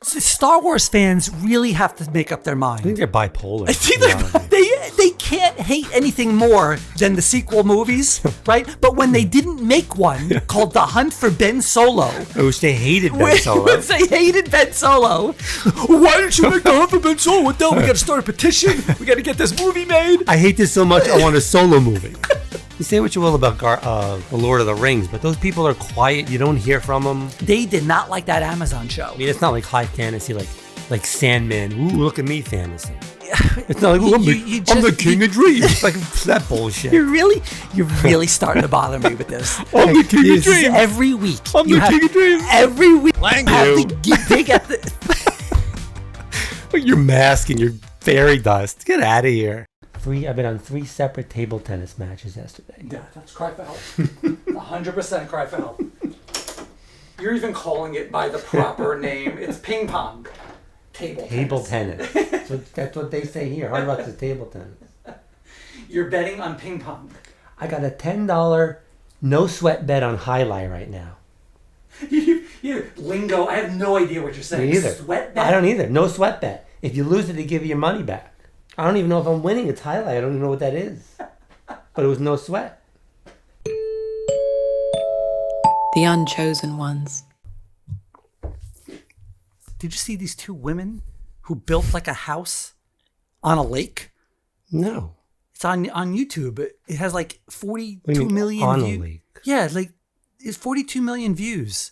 Star Wars fans really have to make up their mind. I think they're bipolar. I think they can't hate anything more than the sequel movies, right? But when they didn't make one called The Hunt for Ben Solo, I wish they hated Ben Solo. They hated Ben Solo. Why didn't you make The Hunt for Ben Solo? What the hell? We got to start a petition. We got to get this movie made. I hate this so much. I want a Solo movie. You say what you will about the Lord of the Rings, but those people are quiet. You don't hear from them. They did not like that Amazon show. I mean, it's not like high fantasy, like Sandman. Ooh, look at me, fantasy. It's not like, I'm the king of dreams. It's like that bullshit. You're really starting to bother me with this. I'm the king of dreams. Every week. I'm the king of dreams. Every week. Thank you. Dig at the... Your mask and your fairy dust. Get out of here. I've been on 3 separate table tennis matches yesterday. Yeah, that's cry for help. 100% cry for help. You're even calling it by the proper name. It's ping pong. Table tennis. That's what they say here. Hard Rock's is table tennis. You're betting on ping pong. I got a $10 no sweat bet on highlight right now. You lingo. I have no idea what you're saying. Me either. Sweat bet? I don't either. No sweat bet. If you lose it, they give you your money back. I don't even know if I'm winning. It's highlight. I don't even know what that is. But it was no sweat. The unchosen ones. Did you see these 2 women who built like a house on a lake? No. It's on YouTube. It has like 42 million on views. A lake? Yeah, like it's 42 million views.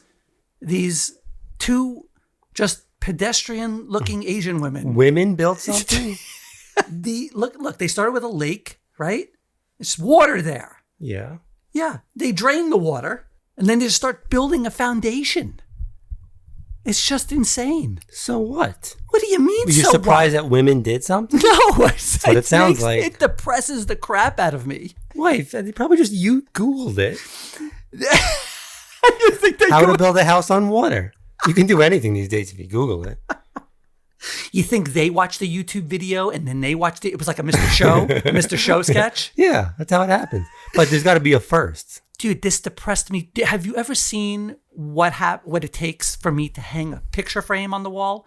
These 2 just pedestrian-looking Asian women. Women built something? Look, they started with a lake, right? It's water there. Yeah. Yeah, they drain the water, and then they just start building a foundation. It's just insane. So what? What do you mean? Were you surprised that women did something? No, that's what it sounds like. It depresses the crap out of me. Wait, they probably just you Googled it. You think How to build a house on water? You can do anything these days if you Google it. You think they watched the YouTube video and then they watched it? It was like a Mr. Show sketch? Yeah, that's how it happens. But there's got to be a first. Dude, this depressed me. Have you ever seen what it takes for me to hang a picture frame on the wall?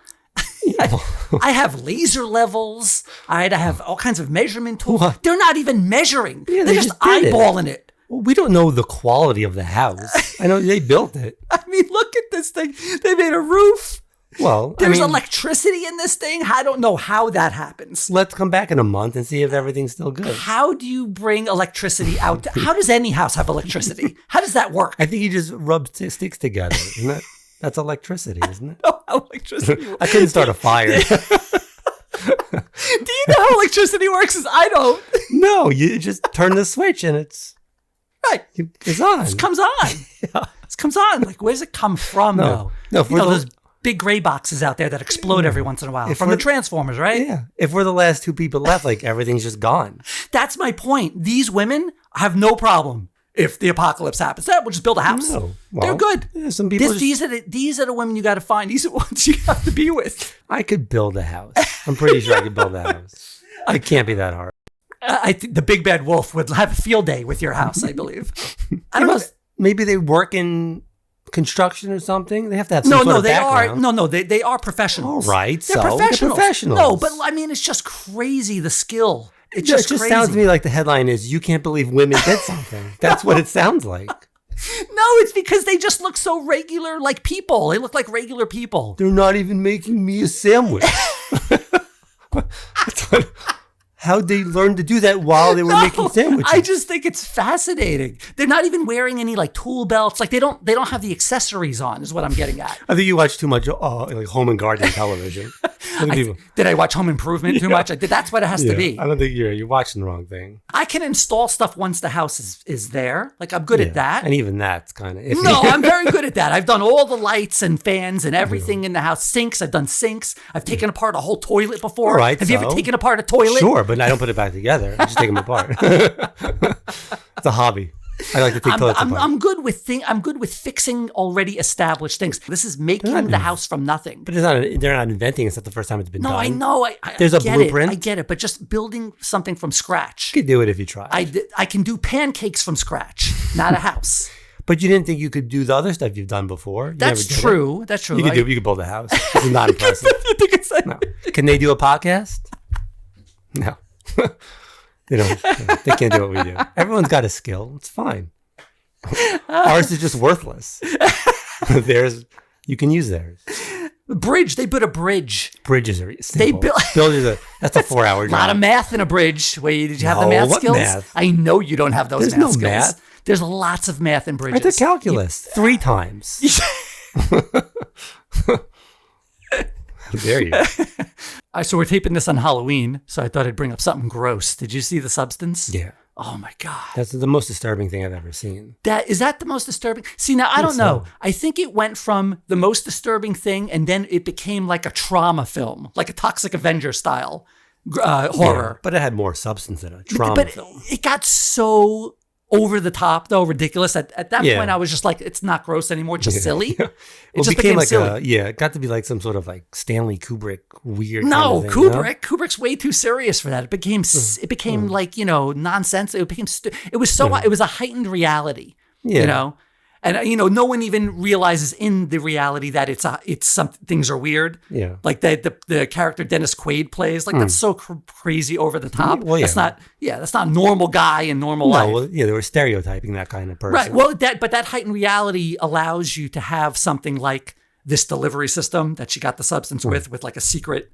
I have laser levels. I have all kinds of measurement tools. What? They're not even measuring. Yeah, They're just eyeballing it. Well, we don't know the quality of the house. I know they built it. I mean, look at this thing. They made a roof. Well, there's electricity in this thing. I don't know how that happens. Let's come back in a month and see if everything's still good. How do you bring electricity out? How does any house have electricity? How does that work? I think you just rub sticks together, isn't it? That's electricity, isn't it? Oh, how electricity works. I couldn't start a fire. Do you know how electricity works? I don't. No, you just turn the switch and it's right. It's on. It comes on. Yeah. It comes on. Like, where does it come from, though? No, those big gray boxes out there that explode every once in a while from the Transformers, right? Yeah. If we're the last 2 people left, like everything's just gone. That's my point. These women have no problem if the apocalypse happens. We'll just build a house. No. Well, they're good. Yeah, some people. These are the women you got to find. These are the ones you have to be with. I could build a house. I'm pretty sure I could build a house. It can't be that hard. I think the big bad wolf would have a field day with your house, I believe. I don't know. Maybe they work in construction or something. They have to have some sort of background. They are professionals. All right, they're professionals. They're professionals. No, but I mean, it's just crazy, the skill. It just sounds to me like the headline is, "You can't believe women did something." That's what it sounds like. No, it's because they just look so regular, like people. They look like regular people. They're not even making me a sandwich. How'd they learn to do that while they were making sandwiches? I just think it's fascinating. They're not even wearing any like tool belts. Like they don't have the accessories on, is what I'm getting at. I think you watch too much like home and garden television. Did I watch Home Improvement too much? That's what it has to be. I don't think you're watching the wrong thing. I can install stuff once the house is there. Like I'm good at that. And even that's kind of iffy. No, I'm very good at that. I've done all the lights and fans and everything in the house. Sinks. I've done sinks. I've taken apart a whole toilet before. All right, have you ever taken apart a toilet? Sure, but I don't put it back together. I just take them apart. It's a hobby. I like to take toilets apart. I'm good with fixing already established things. This is making the house from nothing. But they're not inventing. It's not the first time it's been done. No, I know. There's a blueprint. I get it. But just building something from scratch. You could do it if you try. I can do pancakes from scratch, not a house. But you didn't think you could do the other stuff you've done before. That's true. That's true. You could build a house. It's not impressive. No. Can they do a podcast? No. They don't. They can't do what we do. Everyone's got a skill. It's fine. Ours is just worthless. Theirs, you can use theirs. Bridge. They built a bridge. Bridges are simple. They built. That's a 4-hour job. A lot of math in a bridge. Wait, did you have the math skills? Math? I know you don't have those There's math no skills. Math. There's lots of math in bridges. I took calculus 3 times. There you go. So we're taping this on Halloween, so I thought I'd bring up something gross. Did you see the substance? Yeah. Oh my God. That's the most disturbing thing I've ever seen. Is that the most disturbing? See, now I don't know. I think it went from the most disturbing thing and then it became like a trauma film, like a Toxic Avenger style horror. Yeah, but it had more substance than a trauma film. It got so over the top, though, ridiculous. At that point, I was just like, it's not gross anymore, it's just silly. Yeah. It just became like silly. It got to be like some sort of like Stanley Kubrick weird. No, kind of thing, Kubrick. Kubrick's way too serious for that. It became like, nonsense. It became it was so it was a heightened reality. Yeah. And no one even realizes in the reality that it's some things are weird. Yeah, like the character Dennis Quaid plays, like that's so crazy over the top. Well, yeah. That's not a normal guy in normal life. Well, they were stereotyping that kind of person. Right. Well, but that heightened reality allows you to have something like this delivery system that she got the substance with like a secret,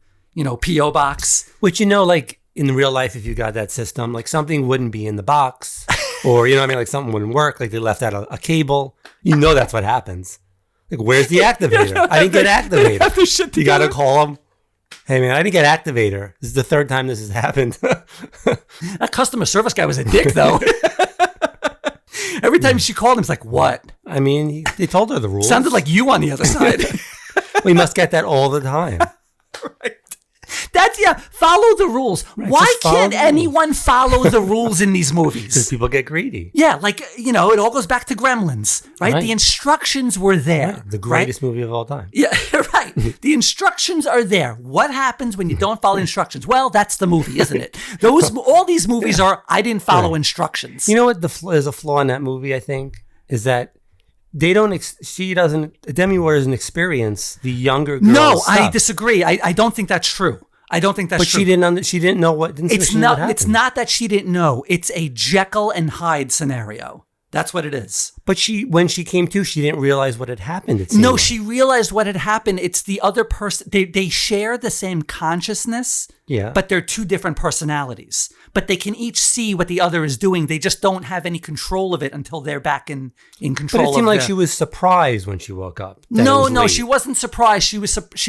P.O. box. Which like in real life, if you got that system, like something wouldn't be in the box. Or, like something wouldn't work, like they left out a cable. That's what happens. Like, where's the activator? I didn't get activator. You got to call them. Hey, man, I didn't get activator. This is the 3rd time this has happened. That customer service guy was a dick, though. Every time she called him, it's like, what? I mean, they told her the rules. Sounded like you on the other side. We must get that all the time. Right. Follow the rules. Right, why can't anyone follow the rules in these movies? Because people get greedy. Yeah, it all goes back to Gremlins, right? The instructions were there. Right. The greatest movie of all time. Yeah, right. The instructions are there. What happens when you don't follow instructions? Well, that's the movie, isn't it? All these movies are, I didn't follow instructions. You know what is a flaw in that movie, I think, is that Demi Moore doesn't experience the younger girls. No, stuff. I disagree. I don't think that's true. I don't think that's true. But she didn't know what. It's not that she didn't know. It's a Jekyll and Hyde scenario. That's what it is. But when she came to, she didn't realize what had happened. No, she realized what had happened. It's the other person. They share the same consciousness. Yeah. But they're 2 different personalities. But they can each see what the other is doing. They just don't have any control of it until they're back in control. But it seemed like she was surprised when she woke up. No, she wasn't surprised. She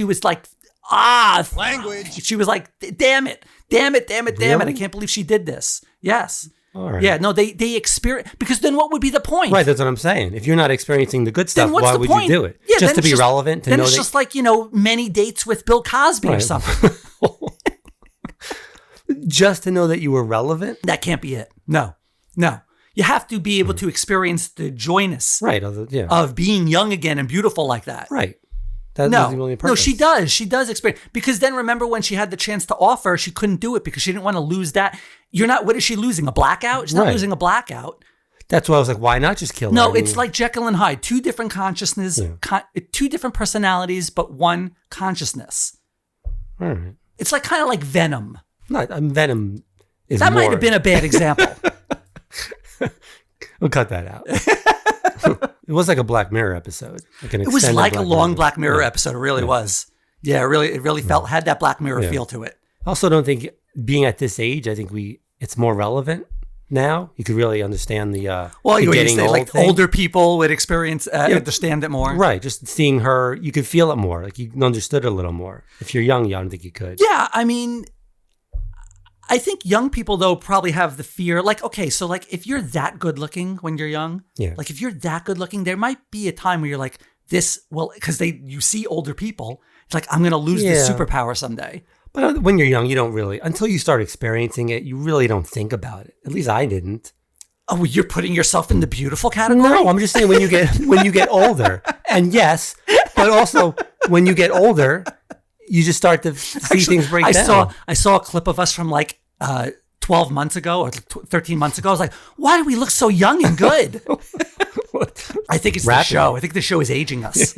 was like. Language. She was like, damn it. I can't believe she did this. Yes. All right. Yeah, no, they experience, because then what would be the point? Right, that's what I'm saying. If you're not experiencing the good stuff, why would you do it? Yeah, just to be relevant? Then it's just like, many dates with Bill Cosby or something. Just to know that you were relevant? That can't be it. No. You have to be able to experience the joyness of being young again and beautiful like that. Right. No, she does. She does experience, because then remember when she had the chance to offer, she couldn't do it because she didn't want to lose that. What is she losing? A blackout? She's not losing a blackout. That's why I was like, why not just kill her? No, it's like Jekyll and Hyde, 2 different consciousnesses, 2 different personalities, but 1 consciousness. All right. It's like kind of like Venom. Venom is that might have been a bad example. We'll cut that out. It was like a Black Mirror episode. It was like a long Black Mirror episode. It really was. Yeah, it really had that Black Mirror feel to it. I also don't think being at this age, I think it's more relevant now. You could really understand the getting old like thing. Older people would understand it more. Right. Just seeing her, you could feel it more. Like you understood it a little more. If you're young, I don't think you could. Yeah, I mean, I think young people, though, probably have the fear. Like, okay, so like if you're that good looking when you're young, like if you're that good looking, there might be a time where you're like, because you see older people, it's like, I'm going to lose this superpower someday. But when you're young, you don't really, until you start experiencing it, you really don't think about it. At least I didn't. Oh, you're putting yourself in the beautiful category? No, I'm just saying when you get older. And yes, but also when you get older, you just start to see things break down. I saw a clip of us from like 12 months ago or 13 months ago. I was like, why do we look so young and good? I think it's Rapidly. the show. I think the show is aging us.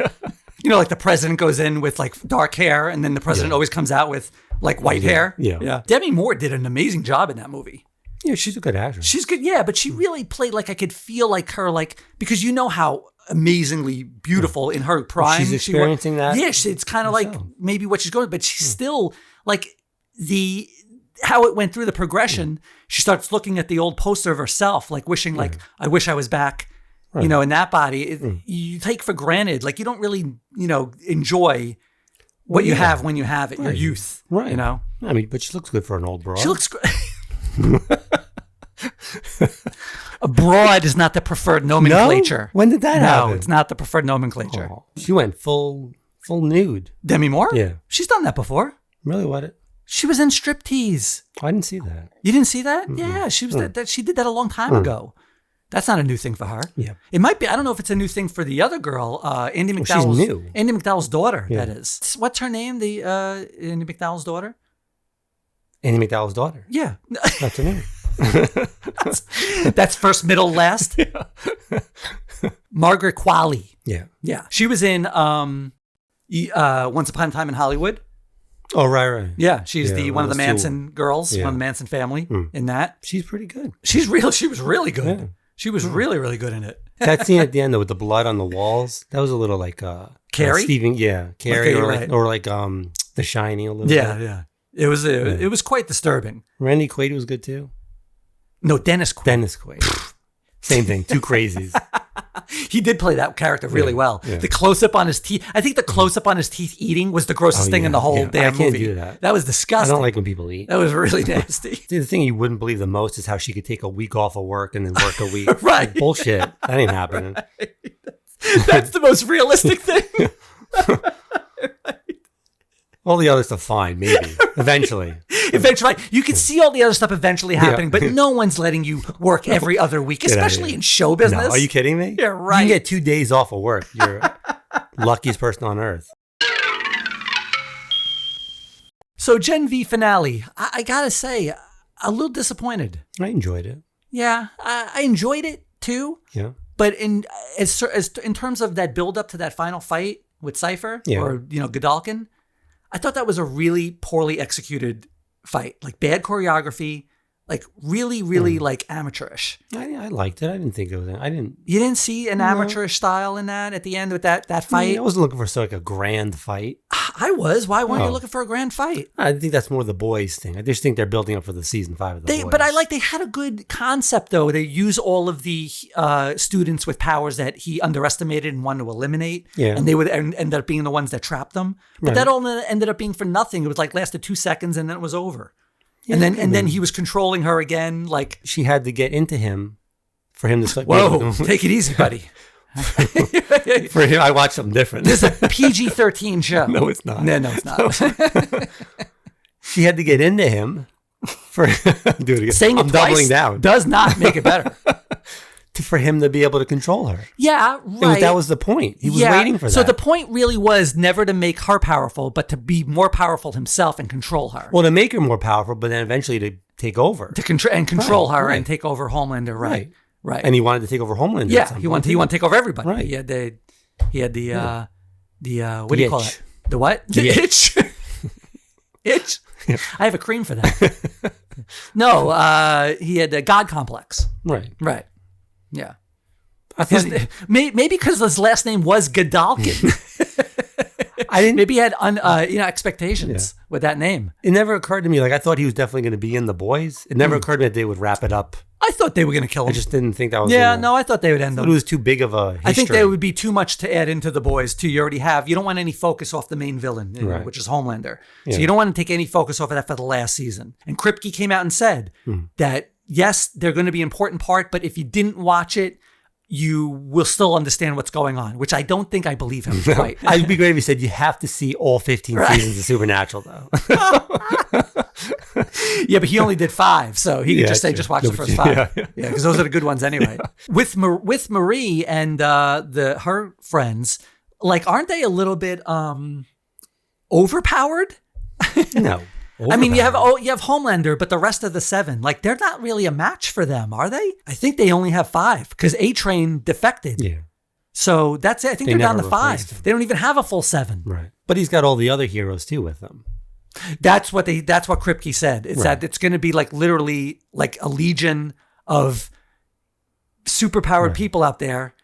You know, like the president goes in with like dark hair, and then the president always comes out with like white hair. Yeah. Demi Moore did an amazing job in that movie. Yeah, she's a good actress. She's good, but she really played like I could feel like her, like because you know how amazingly beautiful in her prime She's experiencing that. Yeah, it's kind of like maybe what she's going, but she's still like how it went through the progression. She starts looking at the old poster of herself, like wishing, like I wish I was back. Right. You know, in that body, you take for granted, like you don't really, enjoy what you have when you have it, your youth. Right. You know, I mean, but she looks good for an old broad. she looks great. A broad is not the preferred nomenclature. No? When did that happen? No, it's not the preferred nomenclature. Oh, she went full nude. Demi Moore? Yeah. She's done that before. Really? What? She was in Striptease. I didn't see that. You didn't see that? Yeah, she was that. She did that a long time ago. That's not a new thing for her. Yeah. It might be. I don't know if it's a new thing for the other girl, Andy McDowell's. She's new. Andy McDowell's daughter. Yeah. That is. What's her name? The Andy McDowell's daughter. Andy McDowell's daughter. Yeah. That's her name. That's first, middle, last. Margaret Qualley. Yeah. Yeah. She was in Once Upon a Time in Hollywood. Oh, right. Yeah, she's Yeah, one of the those two. Manson girls, Yeah. one of the Manson family in that. She's pretty good. She was really good. Yeah. She was really, really good in it. That scene at the end though, with the blood on the walls, that was a little like Carrie? Carrie, Okay, or like The Shining a little Yeah, bit. yeah. It was quite disturbing. Randy Quaid was good too. No, Dennis Quaid. Dennis Quaid. Same thing. Two crazies. He did play that character really well. yeah. The close up on his teeth. I think the close up on his teeth eating was the grossest thing in the whole damn I can't movie. do that. That was I disgusting. don't like when people eat. That was really nasty. See, the thing you wouldn't believe the most is how she could take a week off of work and then work a week. Right. Like, bullshit. That ain't happening. That's the most realistic thing. All the other stuff, fine, maybe. Eventually. Eventually, you can see all the other stuff eventually happening, but no one's letting you work every other week, Get outta especially here. in show business. No, are you kidding me? Yeah, right. You can get 2 days off of work. You're luckiest person on earth. So Gen V finale, I gotta say, a little disappointed. I enjoyed it. Yeah, I enjoyed it too. Yeah. But in terms of that build up to that final fight with Cypher Yeah. or Godalkin, I thought that was a really poorly executed fight. Like bad choreography, like really, really like amateurish. I liked it. I didn't think it was. You didn't see an amateurish style in that at the end with that fight? I wasn't looking for a grand fight. I was. Why weren't you Oh. looking for a grand fight? I think that's more the boys thing. I just think they're building up for the season 5 of the boys. But they had a good concept though. They use all of the students with powers that he underestimated and wanted to eliminate. Yeah. And they would end up being the ones that trapped them. But Right. that all ended up being for nothing. It was like lasted 2 seconds and then it was over. And then he was controlling her again. Like, she had to get into him for him to. whoa, take it easy, buddy. For him, I watched something different. This is a PG-13 show. No, it's not. No, it's not. She had to get into him for do it again. Saying I'm it twice doubling down does not make it better. for him to be able to control her. Yeah, right. That was the point. He was waiting for that. So the point really was never to make her powerful, but to be more powerful himself and control her. Well, to make her more powerful, but then eventually to take over. To control her right. and take over Homelander. Right. Right. And he wanted to take over Homelander. Yeah, he wanted to take over everybody. Right. He had the what do you call it? The what? The itch. Itch. Yeah. I have a cream for that. No, he had a God complex. Right. Right. Yeah. I thought Maybe because his last name was Godalkin. I didn't. Maybe he had expectations with that name. It never occurred to me. Like, I thought he was definitely going to be in The Boys. It never occurred to me that they would wrap it up. I thought they were going to kill him. I just didn't think that was. I thought they would end It up. was too big of a history. I think there would be too much to add into The Boys too. You already have. You don't want any focus off the main villain, Right. which is Homelander. Yeah. So you don't want to take any focus off of that for the last season. And Kripke came out and said that yes, they're going to be an important part, but if you didn't watch it, you will still understand what's going on, which I don't think I believe him quite. I'd be great if he said you have to see all 15 seasons of Supernatural, though. Yeah, but he only did 5, so he could just say, true. just watch the first 5. Yeah, because those are the good ones anyway. With Marie and her friends, like, aren't they a little bit overpowered? No. I mean, you have Homelander, but the rest of the 7, like they're not really a match for them, are they? I think they only have 5 because A-Train defected. Yeah. So that's it. I think they're down to 5. They don't even have a full 7. Right. But he's got all the other heroes too with him. That's what Kripke said. It's that it's going to be like literally like a legion of superpowered people out there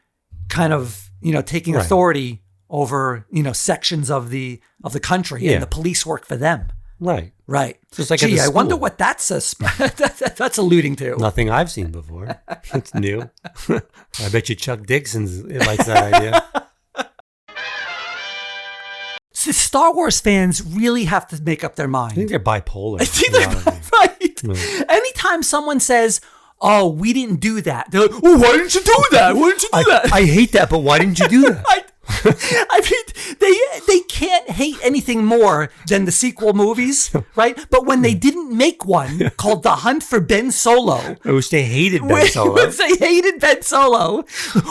kind of, taking authority over, sections of the country and the police work for them. Right. Right. Just like I wonder what that's that's alluding to. Nothing I've seen before. It's new. I bet you Chuck Dixon likes that idea. So Star Wars fans really have to make up their mind. I think they're bipolar. I think they're right. Yeah. Anytime someone says, "Oh, we didn't do that," they're like, "Oh, why didn't you do that? Why didn't you do that?" I hate that, but why didn't you do that? I mean, they can't hate anything more than the sequel movies, right? But when they didn't make one called The Hunt for Ben Solo, I wish they hated Ben Solo. They hated Ben Solo.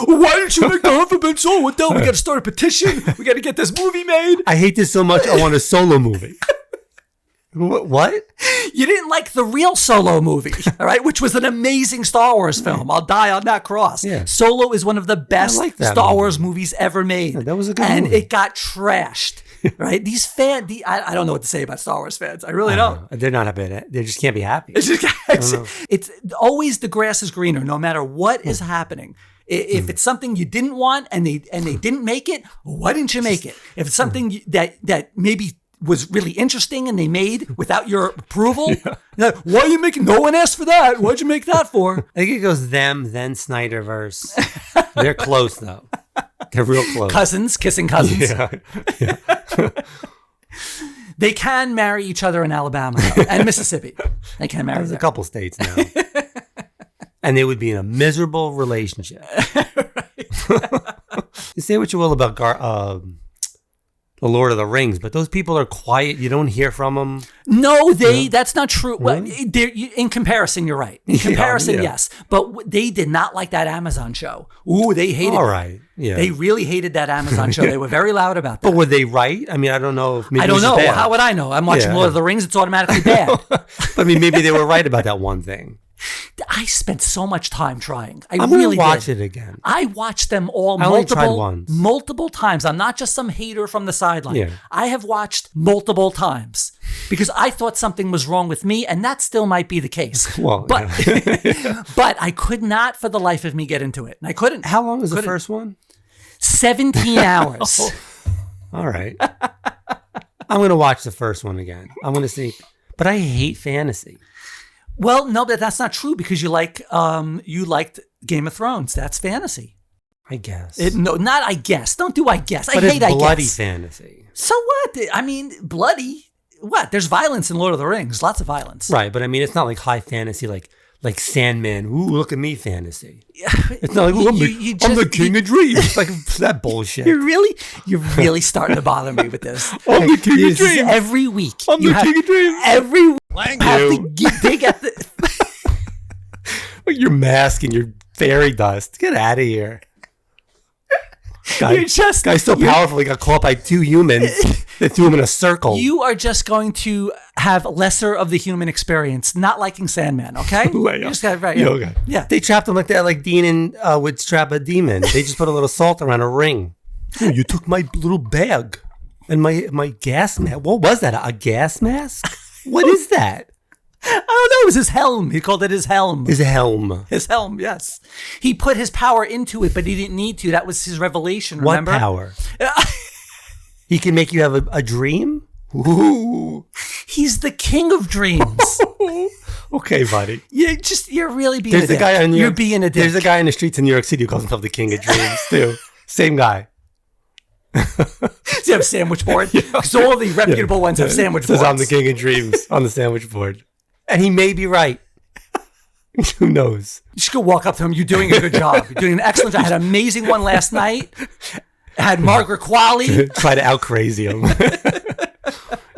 Why didn't you make The Hunt for Ben Solo? What the hell? We got to start a petition. We got to get this movie made. I hate this so much. I want a Solo movie. What? You didn't like the real Solo movie, all right? Which was an amazing Star Wars film. I'll die on that cross. Yeah. Solo is one of the best Star Wars movies ever made. Yeah, that was a good movie. And it got trashed, right? These fans, I don't know what to say about Star Wars fans. I really don't. They're not happy. They just can't be happy. It's always the grass is greener, no matter what is happening. If it's something you didn't want and they didn't make it, why didn't you make it? If it's something that maybe was really interesting and they made without your approval. Like, why are you making? No one asked for that. Why'd you make that for? I think it goes them, then Snyderverse. They're close though. They're real close. Cousins, kissing cousins. Yeah. They can marry each other in Alabama though, and Mississippi. They can marry. There's a couple states now. And they would be in a miserable relationship. You say what you will about The Lord of the Rings, but those people are quiet. You don't hear from them. No, that's not true. Well, in comparison, you're right. In comparison, yes. But they did not like that Amazon show. Ooh, they hated it. All right. Yeah. They really hated that Amazon show. They were very loud about that. But were they right? I mean, I don't know. I don't know. Well, how would I know? I'm watching Lord of the Rings. It's automatically bad. I mean, maybe they were right about that one thing. I spent so much time trying. I'm really going to watch it again. I watched them all multiple times. I'm not just some hater from the sideline. Yeah. I have watched multiple times because I thought something was wrong with me, and that still might be the case. Well, but but I could not for the life of me get into it. And I couldn't. How long was the first one? 17 hours. All right. I'm going to watch the first one again. I'm going to see. But I hate fantasy. Well, no, that's not true because you liked Game of Thrones. That's fantasy. I guess. No, not I guess. Don't do I guess. But I hate I guess. Bloody fantasy. So what? I mean, bloody. What? There's violence in Lord of the Rings. Lots of violence. Right, but I mean, it's not like high fantasy, like Sandman. Ooh, look at me, fantasy. It's not like I'm the king of dreams. Like that bullshit. You're really starting to bother me with this. I'm the king of dreams. Every week. I'm the king of dreams. Every week. You have to dig at the. Your mask and your fairy dust. Get out of here. Guy's so powerful. He got caught by 2 humans. They threw him in a circle. You are just going to have lesser of the human experience, not liking Sandman, okay? Okay. Yeah. They trapped him like that, like Dean would trap a demon. They just put a little salt around a ring. Oh, you took my little bag and my gas mask. What was that? A gas mask? What is that? I don't know. It was his helm. He called it his helm. His helm. His helm, yes. He put his power into it, but he didn't need to. That was his revelation, remember? What power? He can make you have a dream? Ooh. He's the king of dreams. Okay, buddy. You're really being a dick. You're being a dick. There's a guy in the streets in New York City who calls himself the king of dreams, too. Same guy. Does he have a sandwich board? Because all the reputable ones have sandwich boards. Says I'm the king of dreams on the sandwich board. And he may be right. Who knows? You should go walk up to him. You're doing a good job. You're doing an excellent job. I had an amazing one last night. I had Margaret Qualley. Try to out-crazy him.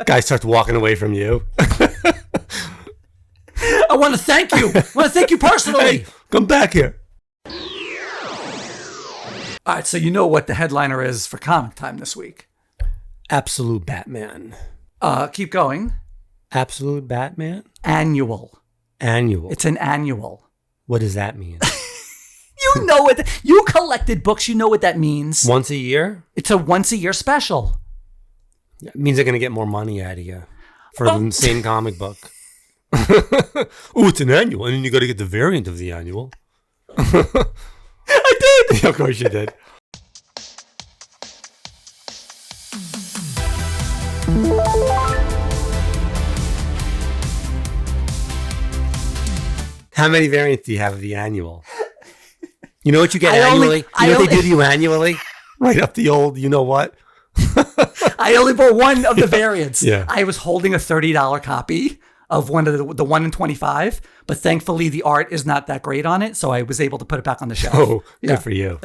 Guy starts walking away from you. I want to thank you. I want to thank you personally. Hey, come back here. All right, so you know what the headliner is for Comic Time this week. Absolute Batman. Keep going. Absolute Batman? Annual. Annual. It's an annual. What does that mean? You know what? You collected books. You know what that means. Once a year? It's a once-a-year special. It means they're going to get more money out of you for the same comic book. Oh, it's an annual. And then you got to get the variant of the annual. I did. Of course you did. How many variants do you have of the annual? You know what you get annually? You know what they do to you annually? Right up the old, you know what? I only bought one of the variants. Yeah. I was holding a $30 copy of one of the 1 in 25, but thankfully the art is not that great on it, so I was able to put it back on the shelf. Oh, good for you.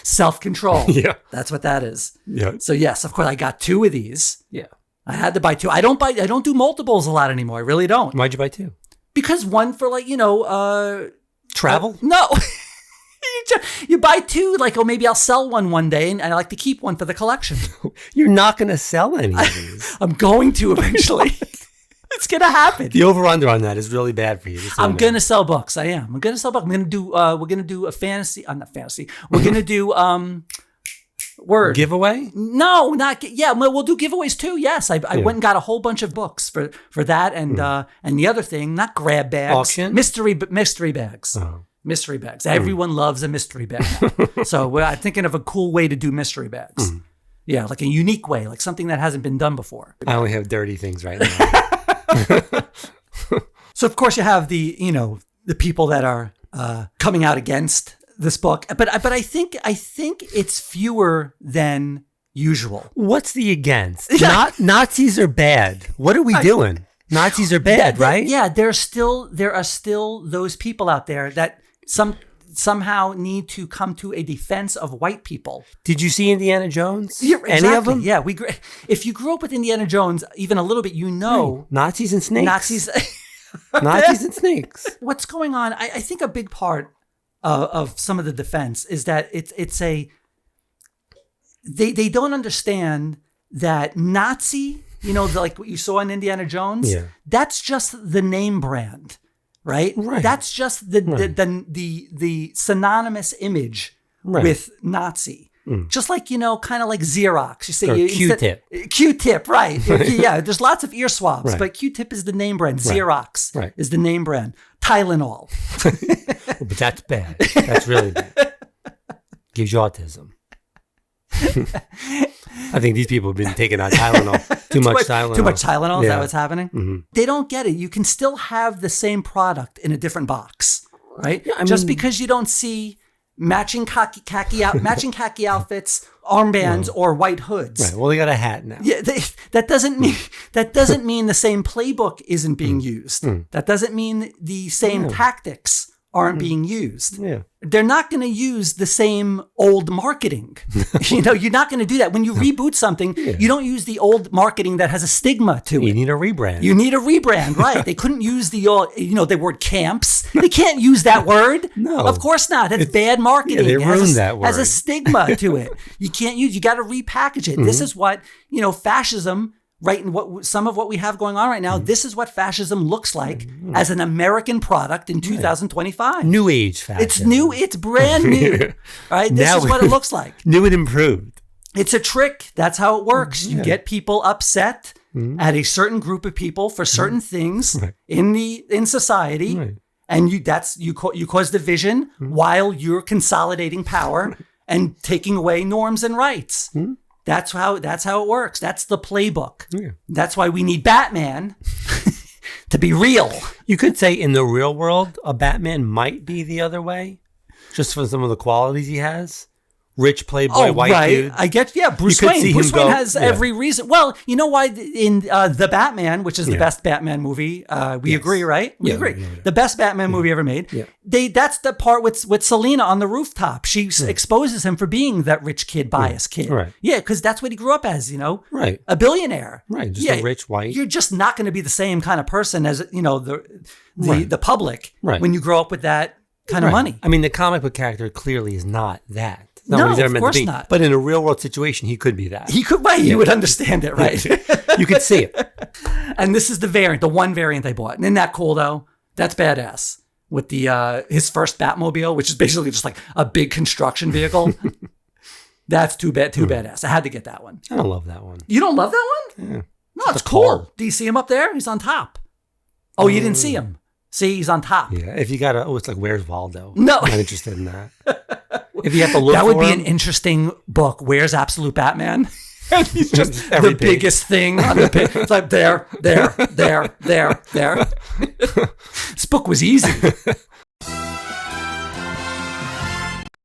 Self-control. Yeah. That's what that is. Yeah. So yes, of course, I got 2 of these. Yeah. I had to buy 2. I don't do multiples a lot anymore. I really don't. Why'd you buy 2? Because one for Travel? No. You buy 2, like, oh, maybe I'll sell one day, and I like to keep one for the collection. You're not going to sell any of these. I'm going to eventually. It's going to happen. The over-under on that is really bad for you. I'm going to sell books. I am. I'm going to sell books. I'm going to do, we're going to do a fantasy, not fantasy. We're going to do, giveaway? No, we'll do giveaways too. Yes. I went and got a whole bunch of books for that. And the other thing, not grab bags. Auction? Mystery bags. Oh. Mystery bags. Everyone loves a mystery bag. So I'm thinking of a cool way to do mystery bags. Yeah, like a unique way, like something that hasn't been done before. I only have dirty things right now. So of course you have the people that are coming out against this book, but I think it's fewer than usual. What's the against? Nazis are bad. What are we doing? Nazis are bad, right? Yeah, there are still those people out there that somehow need to come to a defense of white people. Did you see Indiana Jones? Yeah, exactly. Any of them? Yeah, if you grew up with Indiana Jones even a little bit, you know Nazis and snakes. Nazis and snakes. What's going on? I think a big part of some of the defense is that they don't understand that Nazi, like what you saw in Indiana Jones, that's just the name brand, right? That's just the synonymous image with Nazi. Just like, kind of like Xerox. You say Q-tip. Q-tip, right. Yeah, there's lots of ear swabs, but Q-tip is the name brand. Xerox is the name brand. Tylenol. But that's bad. That's really bad. Gives you autism. I think these people have been taking on Tylenol. Too much Tylenol. Too much Tylenol? Is that what's happening? Mm-hmm. They don't get it. You can still have the same product in a different box, right? Yeah, Just because you don't see matching khaki outfits, armbands, or white hoods. Right. Well, they got a hat now. Yeah, that doesn't mean the same playbook isn't being used. That doesn't mean the same tactics aren't being used. Yeah. They're not going to use the same old marketing. You're not going to do that. When you reboot something, you don't use the old marketing that has a stigma to it. You need a rebrand. You need a rebrand, right? They couldn't use the word camps. They can't use that word. No. Of course not. That's bad marketing. They ruined that word. Has a stigma to it. You got to repackage it. This is what, fascism, right? And some of what we have going on right now, this is what fascism looks like as an American product in 2025. New age fascism. It's new. It's brand new. Right? This is what it looks like. New and improved. It's a trick. That's how it works. You get people upset at a certain group of people for certain things in society, and you cause division while you're consolidating power and taking away norms and rights. That's how it works. That's the playbook. Yeah. That's why we need Batman to be real. You could say in the real world, a Batman might be the other way, just for some of the qualities he has. Rich playboy, white dude. I get, Bruce Wayne. Bruce Wayne has every reason. Well, you know why in The Batman, which is the best Batman movie, we agree, right? We agree. Yeah. The best Batman movie ever made. Yeah. That's the part with Selena on the rooftop. She exposes him for being that rich kid, biased kid. Right. Yeah, because that's what he grew up as, Right. A billionaire. Right, just a rich white. You're just not going to be the same kind of person as, the public when you grow up with that kind of money. I mean, the comic book character clearly is not that. No, of course not. But in a real world situation, he could be that. He could, right? You would understand it, right? You could see it. And this is the variant, the one variant I bought. And isn't that cool though? That's badass. With the his first Batmobile, which is basically just like a big construction vehicle. That's too badass. I had to get that one. I don't love that one. You don't love that one? Yeah. No, it's cool. Do you see him up there? He's on top. Oh, you didn't see him. See, he's on top. Yeah, if you got it's like, Where's Waldo? No. I'm not interested in that. If you have to look that would for be him, an interesting book. Where's Absolute Batman? And he's just Every the page. biggest thing on the page. It's like there. This book was easy.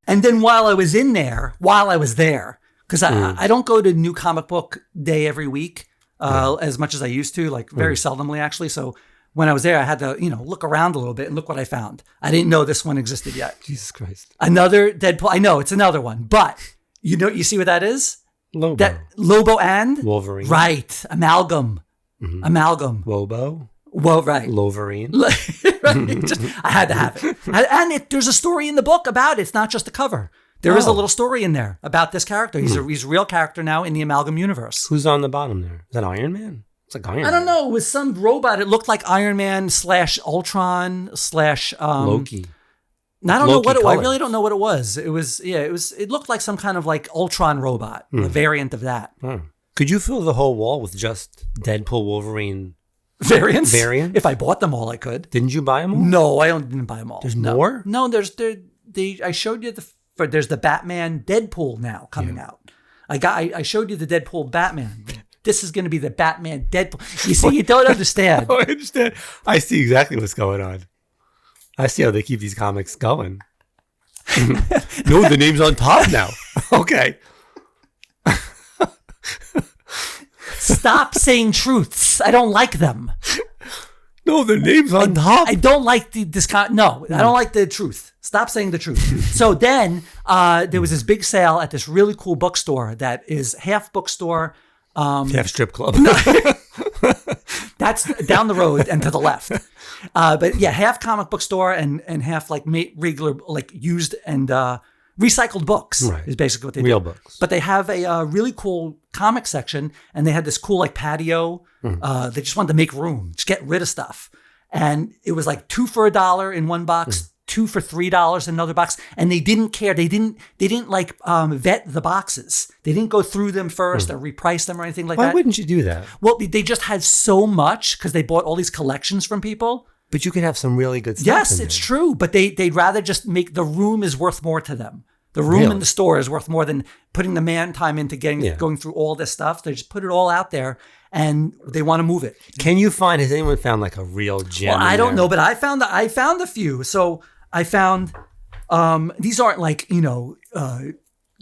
And then while I was there, because I don't go to New Comic Book Day every week as much as I used to, like very seldomly actually. So when I was there, I had to, look around a little bit and look what I found. I didn't know this one existed yet. Jesus Christ. Another Deadpool. I know it's another one, but you see what that is? Lobo. That Lobo and Wolverine. Right. Amalgam. Mm-hmm. Amalgam. Lobo. Well, right. Wolverine. Right. I had to have it. And there's a story in the book about it. It's not just a cover. There is a little story in there about this character. He's a real character now in the Amalgam universe. Who's on the bottom there? Is that Iron Man? It's like Iron Man. I don't know. It was some robot. It looked like Iron Man / Ultron / Loki. I don't know Loki what it was. I colors. really don't know what it was. It looked like some kind of like Ultron robot, a variant of that. Could you fill the whole wall with just Deadpool, Wolverine Variants? variants? If I bought them all, I could. Didn't you buy them all? No, I didn't buy them all. There's no. more? No, I showed you there's the Batman Deadpool now coming out. I showed you the Deadpool Batman. This is going to be the Batman Deadpool. You see, you don't understand. Oh, I understand. I see exactly what's going on. I see how they keep these comics going. No, the name's on top now. Okay. Stop saying truths. I don't like them. No, the name's on top. I don't like No, I don't like the truth. Stop saying the truth. So then there was this big sale at this really cool bookstore that is half bookstore. Half strip club. That's down the road and to the left. But yeah, half comic book store and half like regular, like used and recycled books is basically what they do. Real books. But they have a really cool comic section and they had this cool like patio. They just wanted to make room, just get rid of stuff. And it was like $2 for $1 in one box, $2 for $3 in another box. And they didn't care. They didn't like vet the boxes. They didn't go through them first or reprice them or anything like that. Why wouldn't you do that? Well, they just had so much because they bought all these collections from people. But you could have some really good stuff. Yes, in it's there. true. But they'd rather just make the room is worth more to them. The room in the store is worth more than putting the man time into going through all this stuff. They just put it all out there and they want to move it. Has anyone found like a real gem? Well, I don't know, but I found a few. So I found these aren't like,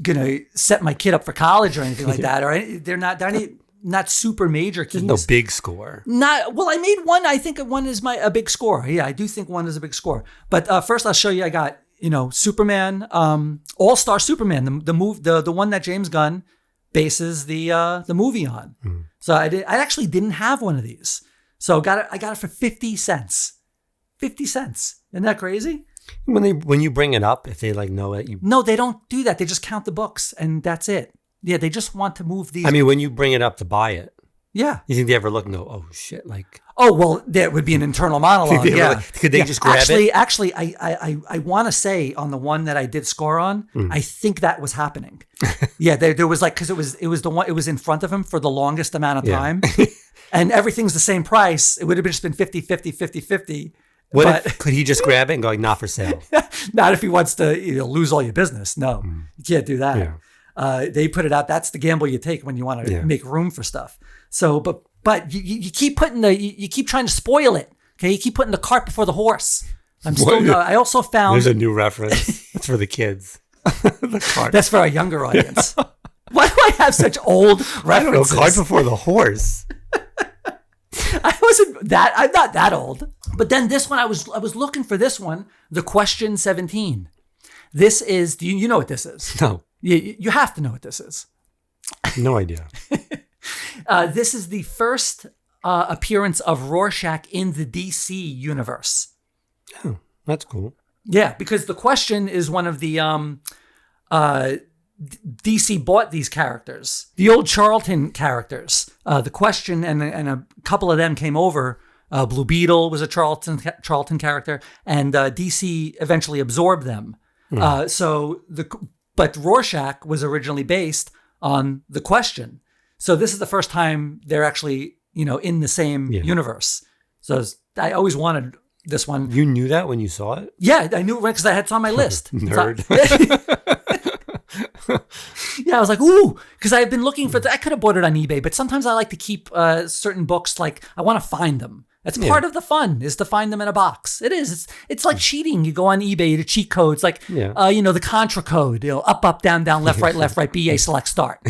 gonna set my kid up for college or anything like that. Or they're not super major keys. There's no big score. I made one. I think one is a big score. Yeah, I do think one is a big score. But first, I'll show you. I got Superman, All-Star Superman, the one that James Gunn bases the movie on. So I actually didn't have one of these. So I got it for 50 cents. 50 cents. Isn't that crazy? When you bring it up, if they know it, No, they don't do that. They just count the books and that's it. Yeah, they just want to move these. I mean, when you bring it up to buy it, yeah. You think they ever look and go, oh shit, like? Oh, well, that would be an internal monologue. Yeah. Could they just grab it? Actually, I want to say on the one that I did score on, I think that was happening. Yeah, there was because it was the one, it was in front of him for the longest amount of time. And everything's the same price. It would have just been 50, 50, 50, 50. Could he just grab it and go, not for sale? Not if he wants to lose all your business. No, you can't do that. Yeah. They put it out. That's the gamble you take when you want to make room for stuff. So, but you keep putting you keep trying to spoil it. Okay, you keep putting the cart before the horse. I also found there's a new reference. That's for the kids. The cart. That's for our younger audience. Why do I have such old references? I don't know. Cart before the horse. I'm not that old. But then this one, I was looking for this one, the Question 17. This is. Do you know what this is? No. You have to know what this is. No idea. This is the first appearance of Rorschach in the DC universe. Oh, that's cool. Yeah, because the Question is one of the DC bought these characters. The old Charlton characters, The Question and a couple of them came over. Blue Beetle was a Charlton character, and DC eventually absorbed them. But Rorschach was originally based on The Question. So this is the first time they're actually, in the same universe. So I always wanted this one. You knew that when you saw it? Yeah, I knew it because it's on my list. Nerd. Yeah, I was like, ooh, because I've been looking for. I could have bought it on eBay, but sometimes I like to keep certain books. Like I want to find them. That's part of the fun, is to find them in a box. It is. It's like cheating. You go on eBay to cheat codes, like the Contra code. Up, down, left, right, BA, select, start.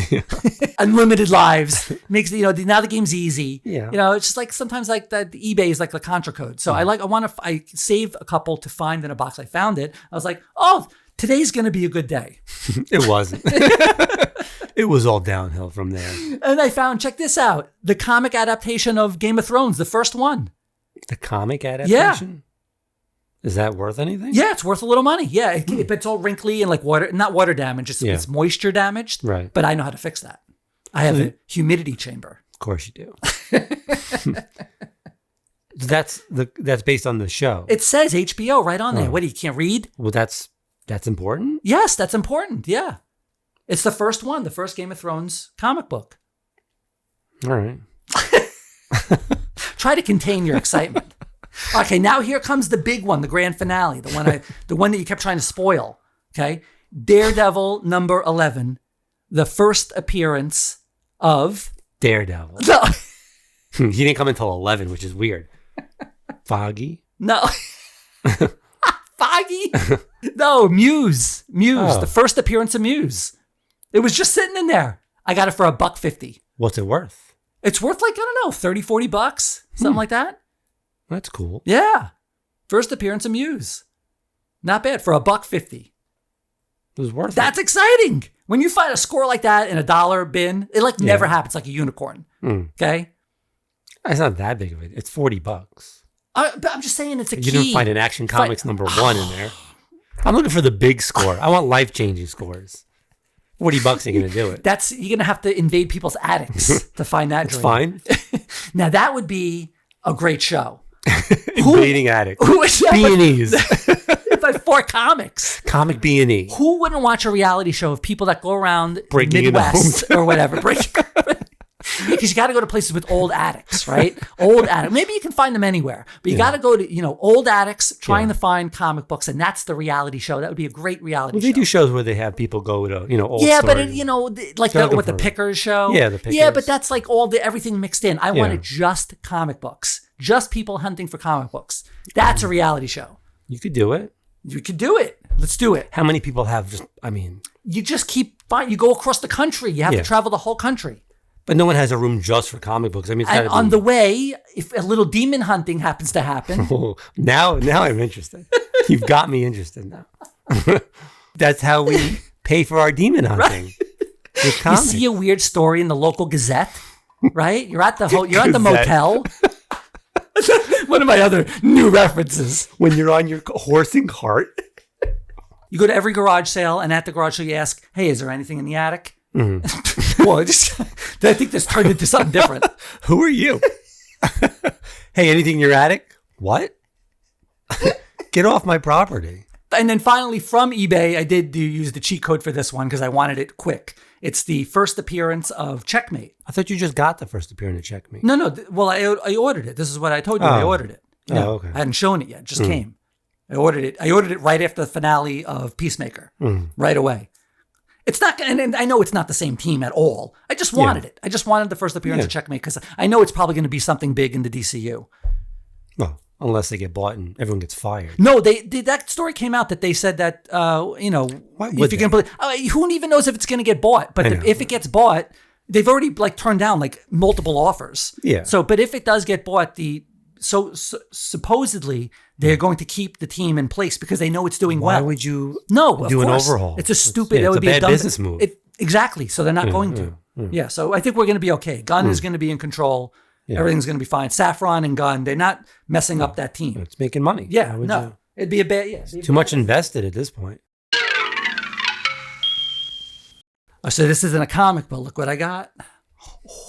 Unlimited lives makes now the game's easy. Yeah. It's just like sometimes like that. eBay is like the Contra code. So I save a couple to find in a box. I found it. I was like, oh, today's gonna be a good day. It wasn't. It was all downhill from there. And I found, check this out, the comic adaptation of Game of Thrones, the first one. The comic adaptation? Yeah. Is that worth anything? Yeah, it's worth a little money. Yeah, it's all wrinkly and like not water damage, it's moisture damaged. Right. But I know how to fix that. I have a humidity chamber. Of course you do. That's based on the show. It says HBO right on there. What, you can't read? Well, that's important? Yes, that's important. Yeah. It's the first one, the first Game of Thrones comic book. All right. Try to contain your excitement. Okay, now here comes the big one, the grand finale, the one that you kept trying to spoil. Okay, Daredevil number 11, the first appearance of Daredevil. No. He didn't come until 11, which is weird. Foggy? No. Foggy? No, Muse. The first appearance of Muse. It was just sitting in there. I got it for $1.50. What's it worth? It's worth like, I don't know, 30, 40 bucks, something like that. That's cool. Yeah. First appearance of Muse. Not bad for $1.50. It was worth it. That's exciting. When you find a score like that in a dollar bin, it never happens, like a unicorn. Okay? It's not that big of it. It's 40 bucks. But I'm just saying it's a key. You didn't find an Action Comics number 1 in there. I'm looking for the big score. I want life-changing scores. 40 bucks ain't going to do it. You're going to have to invade people's attics to find that dream. Fine. Now, that would be a great show. Invading attics. B&Es. By 4 comics. Comic B&E. Who wouldn't watch a reality show of people that go around breaking Midwest or whatever? Because you got to go to places with old attics, right? Old attics. Maybe you can find them anywhere, but you got to go to, old attics trying to find comic books, and that's the reality show. That would be a great reality show. They do shows where they have people go to, old Yeah, stories. But the Pickers show. Yeah, the Pickers. Yeah, but that's like everything mixed in. I wanted just comic books, just people hunting for comic books. That's a reality show. You could do it. You could do it. Let's do it. How many people have You just keep you go across the country. You have to travel the whole country. But no one has a room just for comic books. It's and on the way, if a little demon hunting happens to happen. Oh, now I'm interested. You've got me interested now. That's how we pay for our demon hunting. Right? You see a weird story in the local Gazette, right? You're at the motel. One of my other new references. When you're on your horse and cart. You go to every garage sale, and at the garage sale you ask, hey, is there anything in the attic? Mm-hmm. Well, I think this turned into something different. Who are you? Hey, anything in your attic? What? Get off my property. And then finally from eBay, I did use the cheat code for this one because I wanted it quick. It's the first appearance of Checkmate. I thought you just got the first appearance of Checkmate. No. Well, I ordered it. This is what I told you. I ordered it. Okay. I hadn't shown it yet. It just came. I ordered it right after the finale of Peacemaker. Right away. It's not, and I know it's not the same team at all. I just wanted it. I just wanted the first appearance of Checkmate because I know it's probably going to be something big in the DCU. Well, unless they get bought and everyone gets fired. No, that story came out that they said that if you can believe, who even knows if it's going to get bought? But if it gets bought, they've already turned down multiple offers. Yeah. So, but if it does get bought, supposedly they're going to keep the team in place because they know it's doing well. Why would you do an overhaul? It's a stupid. It would be a bad business move. Exactly. So they're not going to. Yeah. So I think we're going to be okay. Gunn is going to be in control. Yeah. Everything's going to be fine. Saffron and Gunn, they're not messing up that team. It's making money. Yeah. No. It'd be a bad. Yeah. Too much invested at this point. Oh, so this isn't a comic book. Look what I got.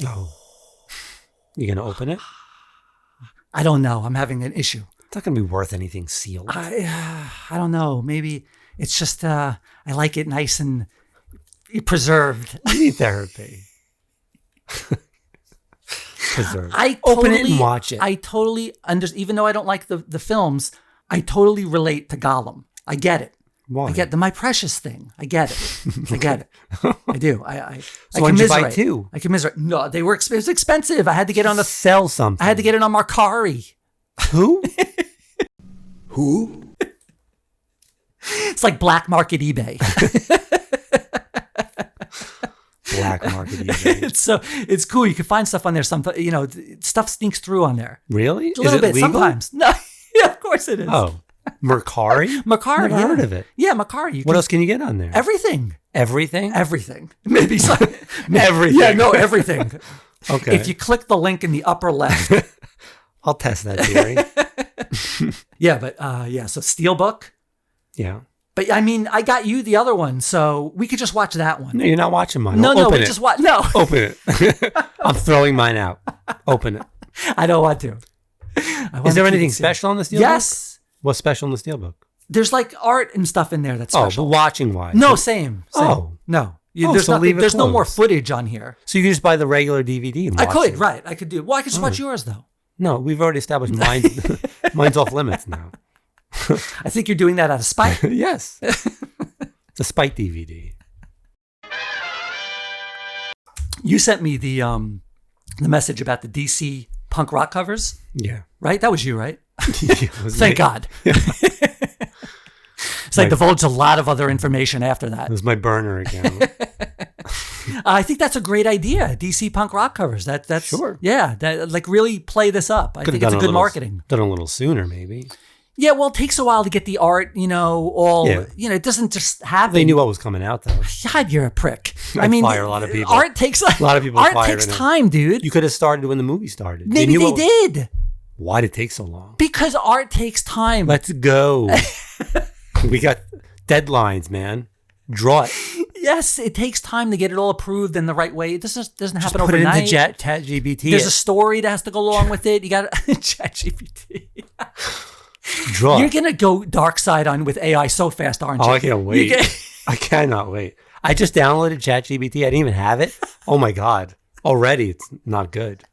Oh. You going to open it? I don't know. I'm having an issue. It's not going to be worth anything sealed. I don't know. Maybe it's just I like it nice and preserved. You need therapy. Preserved. Open it and watch it. I totally understand. Even though I don't like the films, I totally relate to Gollum. I get it. Why? I get my precious thing. I get it. I get it. I do. So why did you buy two? I commiserate. No, they were it was expensive. I had to get on sell something. I had to get it on Mercari. Who? Who? It's like black market eBay. Black market eBay. It's cool. You can find stuff on there. Some stuff sneaks through on there. Really? A little bit legal? Sometimes. No, yeah, of course it is. Oh, Mercari? Mercari. Never heard of it. Yeah, Mercari. What else can you get on there? Everything. Everything? Everything. Maybe some, everything. Yeah, no, everything. Okay. If you click the link in the upper left. I'll test that theory. Yeah, but so STEELBOOk. Yeah. But I mean, I got you the other one, so we could just watch that one. No, you're not watching mine. No, Open we it. just watch. No. Open it. I'm throwing mine out. Open it. I don't want to. Is there anything special on the STEELBOok? Yes. What's special in the STEELBOok? There's like art and stuff in there that's special. Oh, but watching wise. No, same. Oh. No. There's no more footage on here. So you can just buy the regular DVD and watch I could, it. right. I could do it. Well, I could just watch yours, though. No, we've already established mine's off limits now. I think you're doing that out of spite. Yes. It's a spite DVD. You sent me the message about the DC punk rock covers. Yeah. Right? That was you, right? Thank God. It's like divulged a lot of other information after that. It was my burner account. I think that's a great idea. DC punk rock covers. That's sure. Yeah, like really play this up. I think it's a good marketing. Done a little sooner, maybe. Yeah, well, it takes a while to get the art. It doesn't just happen. They knew what was coming out, though. God, you're a prick. I mean, fire a lot of people. Art takes a lot of people. Art takes time, dude. You could have started when the movie started. Maybe they did. Why did it take so long? Because art takes time. Let's go. We got deadlines, man. Draw it. Yes, it takes time to get it all approved in the right way. This doesn't happen put overnight. It into ChatGPT. There's a story that has to go along with it. You got ChatGPT. Draw. You're gonna go dark side on with AI so fast, aren't you? Oh, I can't wait. I cannot wait. I just downloaded ChatGPT. I didn't even have it. Oh my God. Already it's not good.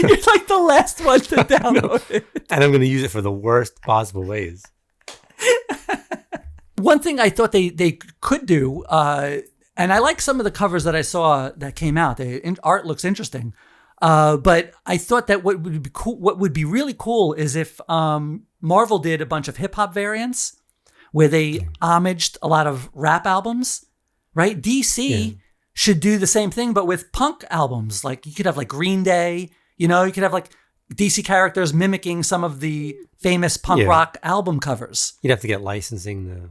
You're like the last one to download it. And I'm going to use it for the worst possible ways. One thing I thought they could do, and I like some of the covers that I saw that came out. Art looks interesting. But I thought that what would be really cool is if Marvel did a bunch of hip hop variants where they homaged a lot of rap albums, right? DC should do the same thing, but with punk albums. Like you could have like Green Day, you could have like DC characters mimicking some of the famous punk rock album covers. You'd have to get licensing.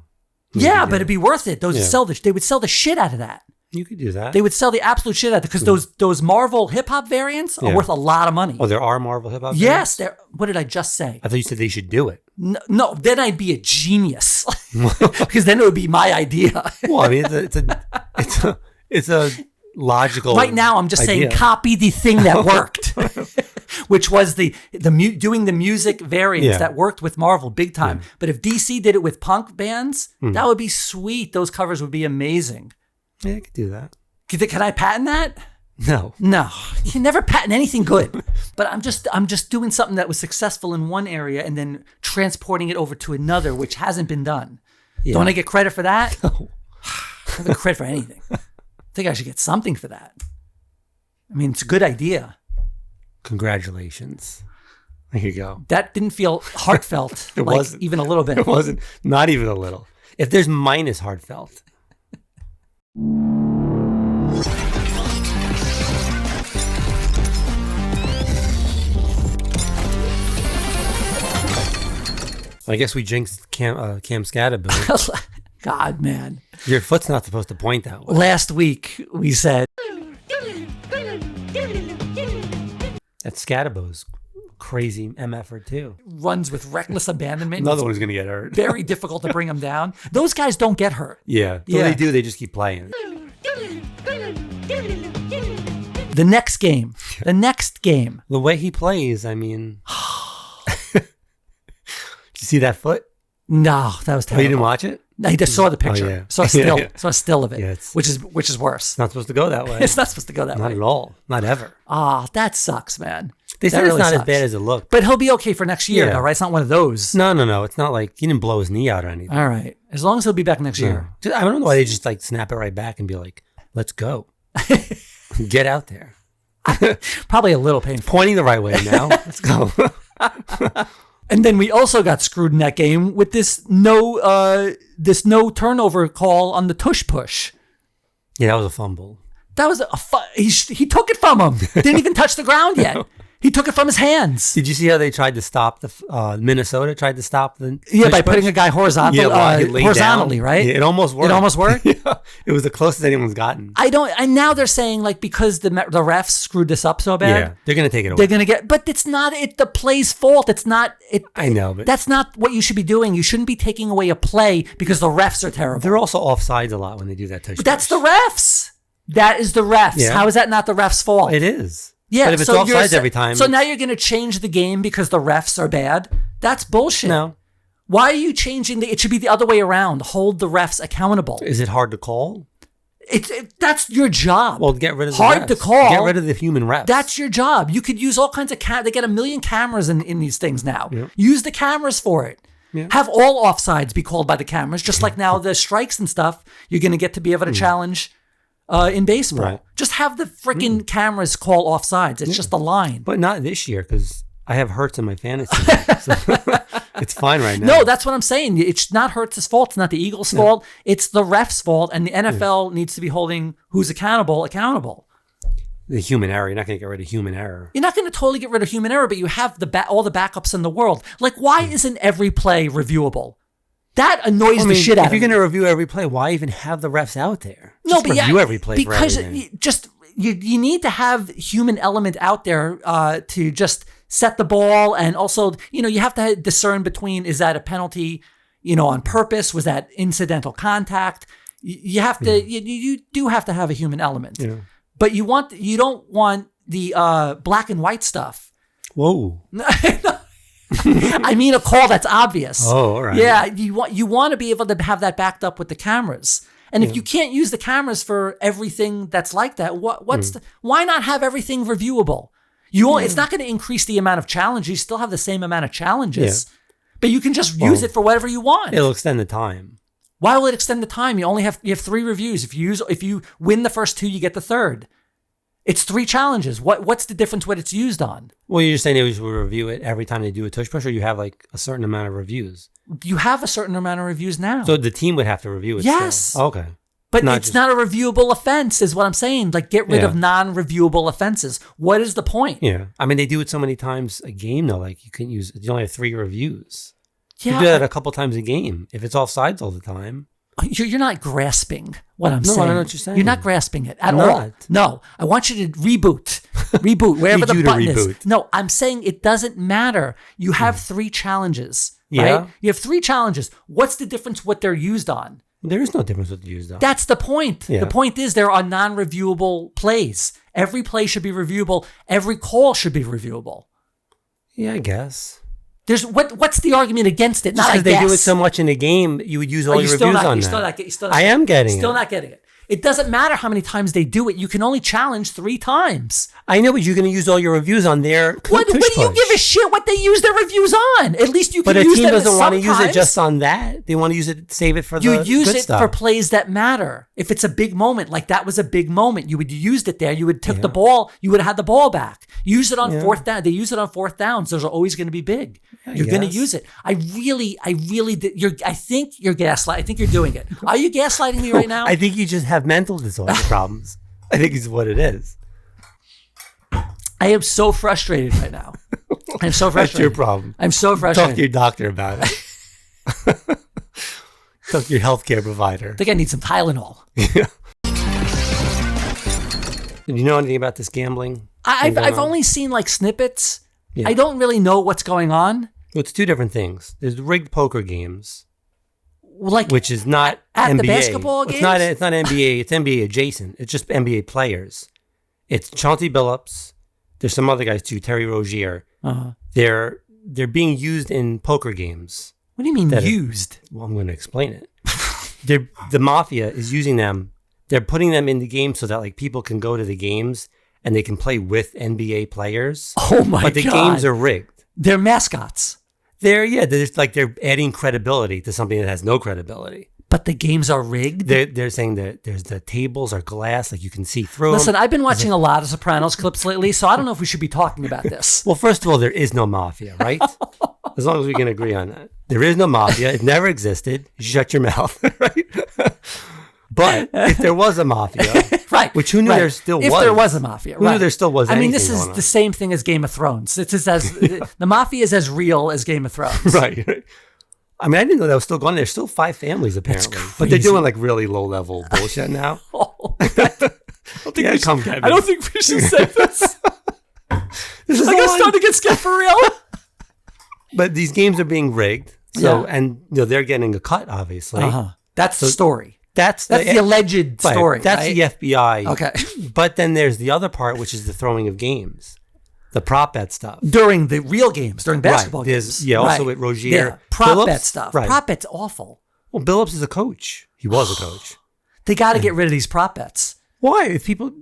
But it'd be worth it. They would sell the shit out of that. You could do that. They would sell the absolute shit out of it because those Marvel hip hop variants are worth a lot of money. Oh, there are Marvel hip hop variants? variants? Yes. What did I just say? I thought you said they should do it. No, then I'd be a genius because then it would be my idea. Well, I mean, it's a logical. Right now, I'm just saying copy the thing that worked, which was doing the music variants that worked with Marvel big time. Yeah. But if DC did it with punk bands, that would be sweet. Those covers would be amazing. Yeah, I could do that. Can I patent that? No. You can never patent anything good. But I'm just doing something that was successful in one area and then transporting it over to another, which hasn't been done. Yeah. Don't I get credit for that? No. I don't get credit for anything. I think I should get something for that. I mean, it's a good idea. Congratulations. There you go. That didn't feel heartfelt. It wasn't. Even a little bit. It wasn't. Not even a little. If there's minus heartfelt. I guess we jinxed Cam Scatterbill. God, man. Your foot's not supposed to point that way. Last week, we said... That's Scatterbo's crazy MFer too. Runs with reckless abandonment. Another one's going to get hurt. Very difficult to bring him down. Those guys don't get hurt. Yeah. So they do. They just keep playing. The next game. The way he plays, I mean. Did you see that foot? No, that was Oh, terrible. you didn't watch it? No, he just saw the picture. Oh, yeah. Saw a still. Yeah. Saw a still of it, Yeah, which is worse. It's not supposed to go that way. It's not supposed to go that Not way. at all. Not ever. That sucks, man. They said That it's really not as sucks. bad as it looked. But he'll be okay for next year, Yeah. though, right? It's not one of those. No. It's not like he didn't blow his knee out or anything. All right. As long as he'll be back next year. I don't know why they just like snap it right back and be like, let's go. Get out there. Probably a little painful. Pointing the right way now. Let's go. And then we also got screwed in that game with this no turnover call on the tush push. Yeah, that was a fumble. That was he took it from him. Didn't even touch the ground yet. He took it from his hands. Did you see how they tried to stop Minnesota tried to stop the By putting a guy horizontally, right? Yeah, it almost worked. It almost worked? Yeah, it was the closest anyone's gotten. And now they're saying like because the refs screwed this up so bad. Yeah, they're going to take it away. They're going to get, but it's not the play's fault. It's not it. I know, but that's not what you should be doing. You shouldn't be taking away a play because the refs are terrible. They're also offsides a lot when they do that touch. But that's the refs. That is the refs. Yeah. How is that not the refs' fault? It is. Yeah, but if it's offsides every time. So now you're going to change the game because the refs are bad? That's bullshit. No. Why are you changing it should be the other way around. Hold the refs accountable. Is it hard to call? That's your job. Well, get rid of the hard refs. to call. Get rid of the human refs. That's your job. You could use all kinds of they get 1 million cameras in these things now. Yep. Use the cameras for it. Yep. Have all offsides be called by the cameras, just like now the strikes and stuff. You're going to get to be able to challenge in baseball. Right. Just have the freaking cameras call offsides. It's just a line. But not this year because I have Hurts in my fantasy. So it's fine right now. No, that's what I'm saying. It's not Hurts' fault. It's not the Eagles' fault. It's the refs' fault. And the NFL needs to be holding who's accountable. The human error. You're not going to get rid of human error. You're not going to totally get rid of human error, but you have all the backups in the world. Like, why isn't every play reviewable? That annoys the shit out of me. If you're going to review every play, why even have the refs out there? No, but review every play because for everything. You need to have human element out there to just set the ball, and also you have to discern between is that a penalty on purpose, was that incidental contact. You have to you do have to have a human element, but you don't want the black and white stuff. Whoa. I mean a call that's obvious. Oh, all right. Yeah, you want to be able to have that backed up with the cameras. And if you can't use the cameras for everything that's like that, why not have everything reviewable? It's not going to increase the amount of challenges. You still have the same amount of challenges, but you can just use it for whatever you want. It'll extend the time. Why will it extend the time? You have 3 reviews. If you win the first 2, you get the third. It's 3 challenges. What's the difference what it's used on? Well, you're just saying they should review it every time they do a tush push, or you have like a certain amount of reviews? You have a certain amount of reviews now. So the team would have to review it. Yes. Still. Okay. But it's not a reviewable offense is what I'm saying. Like, get rid of non-reviewable offenses. What is the point? Yeah. I mean, they do it so many times a game, though. Like, you only have 3 reviews. Yeah. You do that a couple times a game. If it's offsides all the time. You're not grasping what I'm saying. No, I don't know what you're saying. You're not grasping it at I'm all. not. No, I want you to reboot wherever the button is. No, I'm saying it doesn't matter. You have 3 challenges, right? You have 3 challenges. What's the difference what they're used on? There is no difference what they're used on. That's the point. Yeah. The point is there are non-reviewable plays. Every play should be reviewable. Every call should be reviewable. Yeah, I guess. There's what's the argument against it? Not because they do it so much in the game, you would use all your reviews on that. I am getting it. Still not getting it. It doesn't matter how many times they do it. You can only challenge 3 times. I know, but you're going to use all your reviews on their What do you give a shit what they use their reviews on? At least you can use them. But a team doesn't want to use it sometimes. just on that. They want to use it, save it for the You use good it stuff. for plays that matter. If it's a big moment, like that was a big moment, you would used it there. You would took the ball. You would have had the ball back. Use it on 4th down. They use it on 4th downs. Those are always going to be big. You're going to use it. I really I think you're gaslighting. I think you're doing it. Are you gaslighting me right now? I think you just have mental disorder problems. I think it's what it is. I am so frustrated right now. I'm so frustrated. That's your problem. I'm so frustrated. Talk to your doctor about it. Talk to your healthcare provider. I think I need some Tylenol. Yeah. Do you know anything about this gambling? I've only seen like snippets. Yeah. I don't really know what's going on. Well, it's two different things. There's rigged poker games, Like which is not at NBA. the basketball games? It's not NBA. It's NBA adjacent. It's just NBA players. It's Chauncey Billups. There's some other guys too. Terry Rozier. Uh-huh. They're being used in poker games. What do you mean used? Well, I'm going to explain it. The mafia is using them. They're putting them in the game so that like people can go to the games and they can play with NBA players. Oh my God. But the games are rigged. They're mascots. They're adding credibility to something that has no credibility. But the games are rigged? They're saying that the tables are glass, like you can see through Listen, them. I've been watching a lot of Sopranos clips lately, so I don't know if we should be talking about this. Well, first of all, there is no mafia, right? As long as we can agree on that. There is no mafia. It never existed. You shut your mouth, right? But if there was a mafia, right, which who knew there still was? If there was a mafia, who knew there still was anything this is going on? the same thing as Game of Thrones. It's just as the mafia is as real as Game of Thrones. Right. I mean, I didn't know that was still going. There's still 5 families apparently, but they're doing like really low level bullshit now. I don't think we should say this. This is I got starting to get scared for real. But these games are being rigged, so and they're getting a cut, obviously. That's the story. That's the alleged story. That's right? the FBI. Okay. But then there's the other part, which is the throwing of games, the prop bet stuff. During the real games, during basketball games. Also with Rozier. Yeah. Prop Billups, bet stuff. Right. Prop bet's awful. Well, Billups is a coach. He was a coach. They got to get rid of these prop bets. Why? If people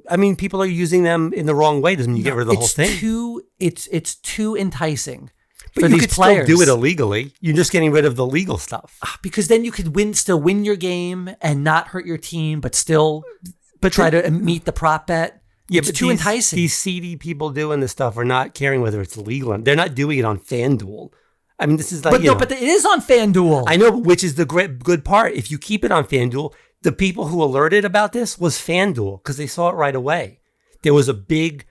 are using them in the wrong way, doesn't mean you get rid of the whole thing? It's too enticing. But for you these could players. still do it illegally. You're just getting rid of the legal stuff. Because then you could still win your game and not hurt your team, but still try to meet the prop bet. Yeah, it's but too enticing. These seedy people doing this stuff are not caring whether it's legal. They're not doing it on FanDuel. I mean, this is like, but it is on FanDuel. I know, which is the good part. If you keep it on FanDuel, the people who alerted about this was FanDuel because they saw it right away. There was a big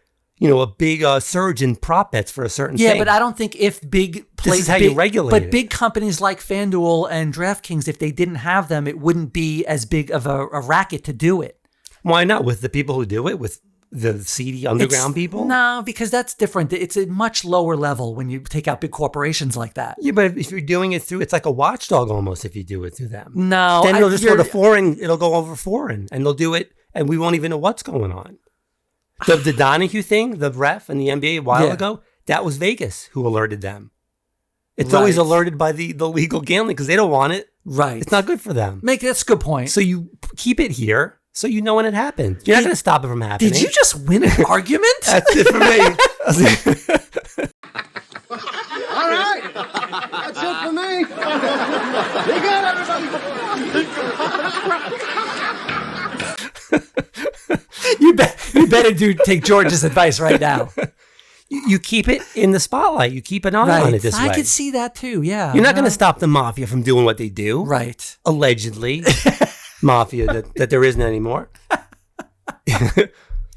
surge in prop bets for a certain thing. Yeah, but I don't think if this is how you regulate but it. big companies like FanDuel and DraftKings, if they didn't have them, it wouldn't be as big of a racket to do it. Why not? With the people who do it, with the seedy underground people? No, because that's different. It's a much lower level when you take out big corporations like that. Yeah, but if you're doing it through, it's like a watchdog almost if you do it through them. No. Then it'll just go to foreign, it'll go over foreign, and they'll do it, and we won't even know what's going on. The Donahue thing, the ref in the NBA a while ago, that was Vegas who alerted them. It's always alerted by the legal gambling because they don't want it. Right. It's not good for them. That's a good point. So you keep it here so you know when it happens. You're not going to stop it from happening. Did you just win an argument? That's it for me. All right. That's it for me. You got everybody. You better take George's advice right now. You keep it in the spotlight. You keep an eye on it this way. I could see that too, yeah. You're not going to stop the mafia from doing what they do. Right. Allegedly. Mafia that there isn't anymore.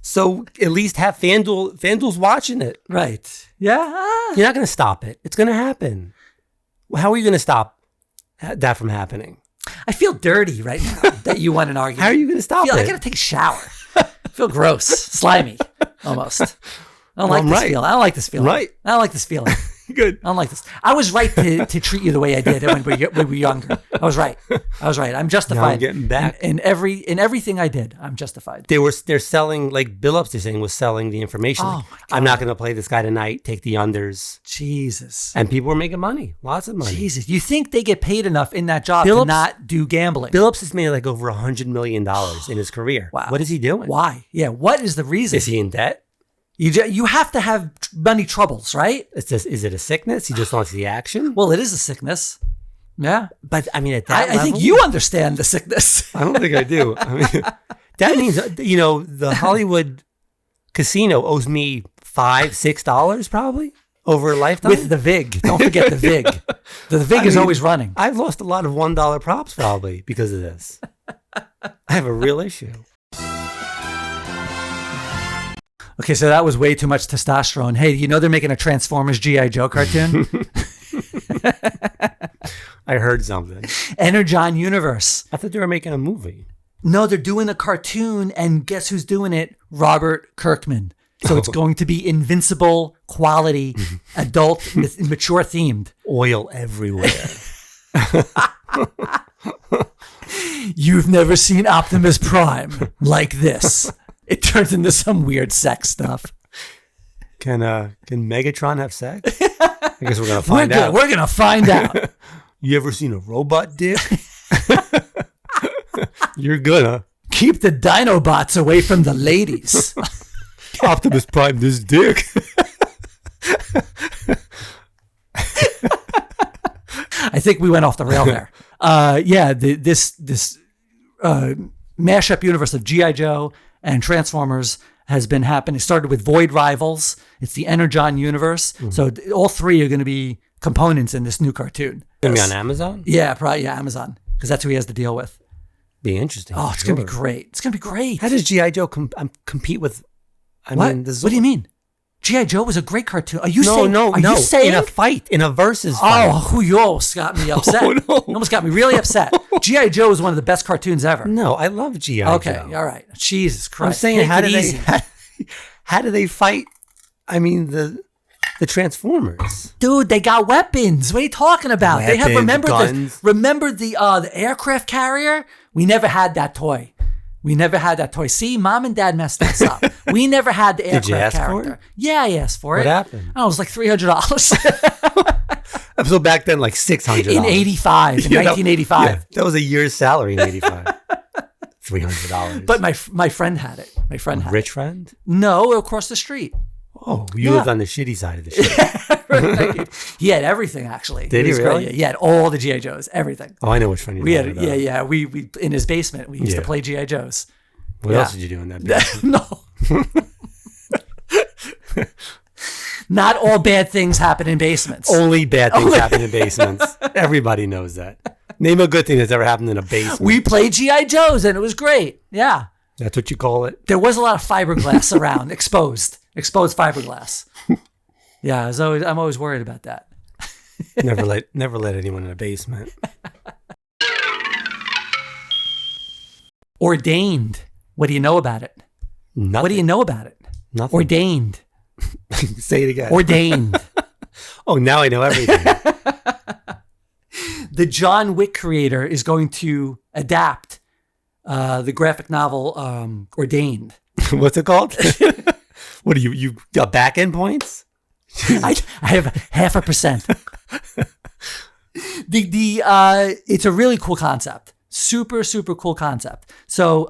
So at least have FanDuel. FanDuel's watching it. Right. Yeah. You're not going to stop it. It's going to happen. How are you going to stop that from happening? I feel dirty right now that you won an argument. How are you going to stop it? I got to take a shower. I feel gross. Slimy. Almost. I don't like this feeling. I don't like this feeling. Right. I don't like this feeling. Good. I don't like this. I was right to treat you the way I did when we were younger. I was right. I'm justified. Now I'm getting back. In everything I did, I'm justified. They're selling, like Billups, they're saying, was selling the information. Oh, like, my God. I'm not going to play this guy tonight, take the unders. Jesus. And people were making money. Lots of money. Jesus. You think they get paid enough in that job to not do gambling? Billups has made like over $100 million in his career. Wow. What is he doing? Why? Yeah. What is the reason? Is he in debt? You have to have money troubles, right? Is it a sickness? He just wants the action? Well, it is a sickness. Yeah. But I mean, at that level, I think you understand the sickness. I don't think I do. I mean, that means, the Hollywood casino owes me $5-6 probably over a lifetime. With the VIG. Don't forget the VIG. The VIG is always running. I've lost a lot of $1 props probably because of this. I have a real issue. Okay, so that was way too much testosterone. Hey, they're making a Transformers G.I. Joe cartoon? I heard something. Energon Universe. I thought they were making a movie. No, they're doing a cartoon, and guess who's doing it? Robert Kirkman. So it's going to be Invincible quality, adult, mature themed. Oil everywhere. You've never seen Optimus Prime like this. It turns into some weird sex stuff. Can Megatron have sex? I guess we're gonna find out. We're gonna find out. You ever seen a robot dick? You're gonna keep the Dinobots away from the ladies. Optimus Prime this dick. I think we went off the rail there. This mashup universe of G.I. Joe and Transformers has been happening. It started with Void Rivals. It's the Energon universe. So all three are going to be components in this new cartoon. Going to be on Amazon? Yeah, probably Amazon, because that's who he has to deal with. Be interesting. Oh, it's going to be great. It's going to be great. How does G.I. Joe compete with? What do you mean? G.I. Joe was a great cartoon. Are you saying? No. You saying? In a fight, in a versus fight. Oh, who you almost got me upset. Oh, no. You almost got me really upset. G.I. Joe is one of the best cartoons ever. No, I love G.I. Joe. Okay, all right. Jesus Christ. I'm saying, how do they fight? I mean, the Transformers. Dude, they got weapons. What are you talking about? They have guns. Remember the aircraft carrier? We never had that toy. See, Mom and Dad messed us up. We never had the aircraft Did you ask character. for it? Yeah, I asked for it. What happened? Oh, it was like $300. So back then, like $600 in 1985. Yeah, that was a year's salary in 85. $300. But my friend had it. Rich friend? No, across the street. Oh, you lived on the shitty side of the street. He had everything, actually. Did he really? Great. He had all the G.I. Joes, everything. Oh, I know which friend you're talking about. Yeah. We in his basement, we used to play G.I. Joes. What else did you do in that basement? No. Not all bad things happen in basements. Only bad things happen in basements. Everybody knows that. Name a good thing that's ever happened in a basement. We played G.I. Joes, and it was great. Yeah. That's what you call it? There was a lot of fiberglass around, exposed fiberglass. Yeah, I'm always worried about that. Never let anyone in a basement. Ordained. What do you know about it? Nothing. What do you know about it? Nothing. Ordained. Say it again. Ordained. Oh, now I know everything. The John Wick creator is going to adapt the graphic novel Ordained. What's it called? What do you got back end points? I have 0.5%. It's a really cool concept. Super, super cool concept. So,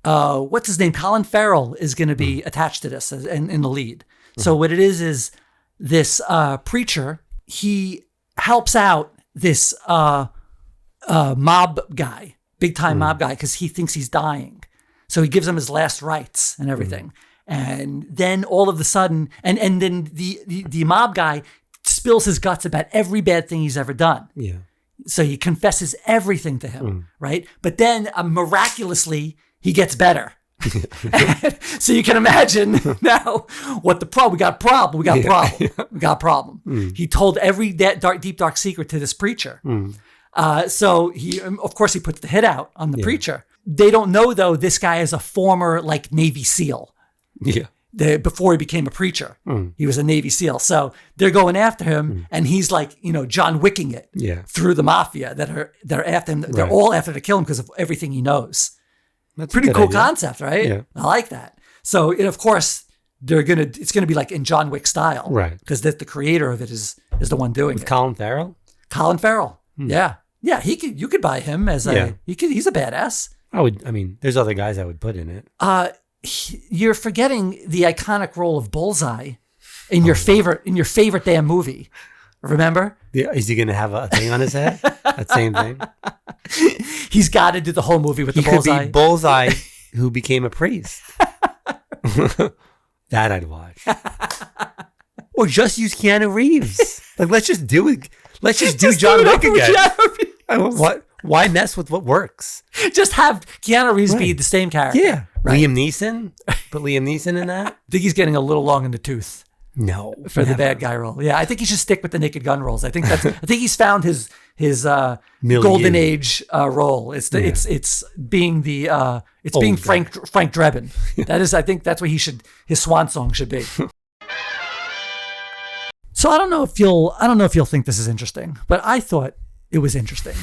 what's his name? Colin Farrell is going to be attached to this in the lead. So what it is this preacher, he helps out this mob guy, big time mob guy, because he thinks he's dying. So he gives him his last rites and everything. And then all of a sudden, and then the mob guy spills his guts about every bad thing he's ever done. Yeah. So he confesses everything to him, right? But then miraculously, he gets better. So you can imagine now what the problem. We got a problem. He told every deep dark secret to this preacher. So he, of course, he puts the hit out on the preacher. They don't know though. This guy is a former Navy SEAL. Yeah. Before he became a preacher, he was a Navy SEAL. So they're going after him, and he's John Wicking it through the mafia they're after him. They're all after to kill him because of everything he knows. That's pretty cool idea. concept, right? Yeah. I like that. So, and of course, it's gonna be like in John Wick style, right? Because the creator of it is the one doing it. Colin Farrell. Colin Farrell, yeah. You could buy him as he's a badass. There's other guys I would put in it. You're forgetting the iconic role of Bullseye in your favorite damn movie. Remember? Yeah, is he going to have a thing on his head? That same thing. He's got to do the whole movie with the Bullseye. He could be Bullseye who became a priest. That I'd watch. Or just use Keanu Reeves. Let's just do it. Let's just do John Wick again. Why mess with what works? Just have Keanu Reeves be the same character. Yeah. Right. Liam Neeson? Put Liam Neeson in that? I think he's getting a little long in the tooth. No. For the bad guy role. Yeah, I think he should stick with the Naked Gun roles. I think he's found his golden age role. It's being the It's being Frank Drebin. That is, I think that's what his swan song should be. So I don't know if you'll think this is interesting, but I thought it was interesting.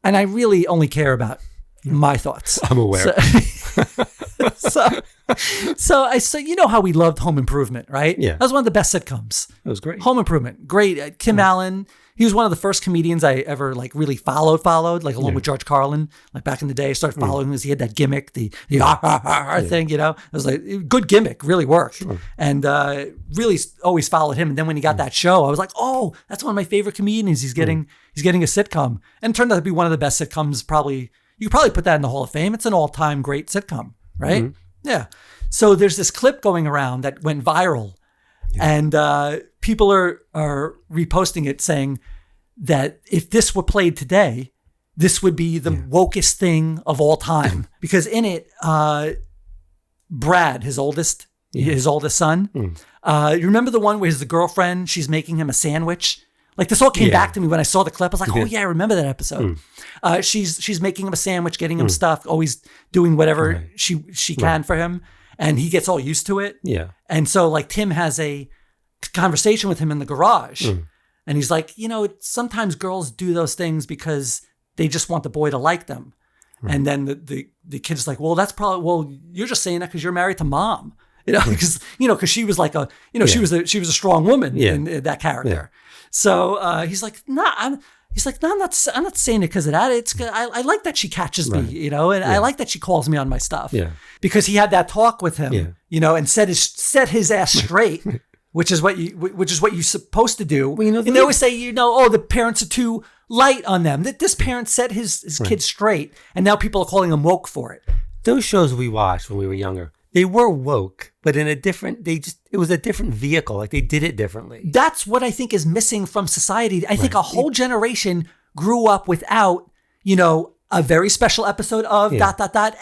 And I really only care about my thoughts. I'm aware. So you know how we loved Home Improvement, right? Yeah. That was one of the best sitcoms. It was great. Home Improvement, great. Kim Allen, he was one of the first comedians I ever like really followed, like along with George Carlin, like back in the day. I started following him because he had that gimmick, the thing, you know. It was like good gimmick, really worked, and really always followed him. And then when he got that show, I was like, oh, that's one of my favorite comedians. He's getting a sitcom, and it turned out to be one of the best sitcoms. Probably you could probably put that in the Hall of Fame. It's an all-time great sitcom, right? Mm-hmm. Yeah. So there's this clip going around that went viral, and people are reposting it saying that if this were played today, this would be the wokest thing of all time. Because in it, Brad, his oldest son, you remember the one where the girlfriend, she's making him a sandwich? Like this all came back to me when I saw the clip. I was like, oh yeah, I remember that episode. She's making him a sandwich, getting him stuff, always doing whatever she can for him. And he gets all used to it. Yeah. And so like Tim has a conversation with him in the garage. And he's like, you know, sometimes girls do those things because they just want the boy to like them. And then the kid's like, well, that's probably, well, you're just saying that because you're married to mom. You know, because she was like she was a strong woman in that character. So he's like, I'm not saying it because of that. It's I like that she catches me, you know, and I like that she calls me on my stuff. Yeah. Because he had that talk with him, you know, and set his ass straight, which is what you're supposed to do. Well, you know, and they always say, you know, oh, the parents are too light on them. That this parent set his kid straight, and now people are calling him woke for it. Those shows we watched when we were younger, they were woke, but in a different, it was a different vehicle. Like they did it differently. That's what I think is missing from society. I think a whole generation grew up without, you know, a very special episode of ...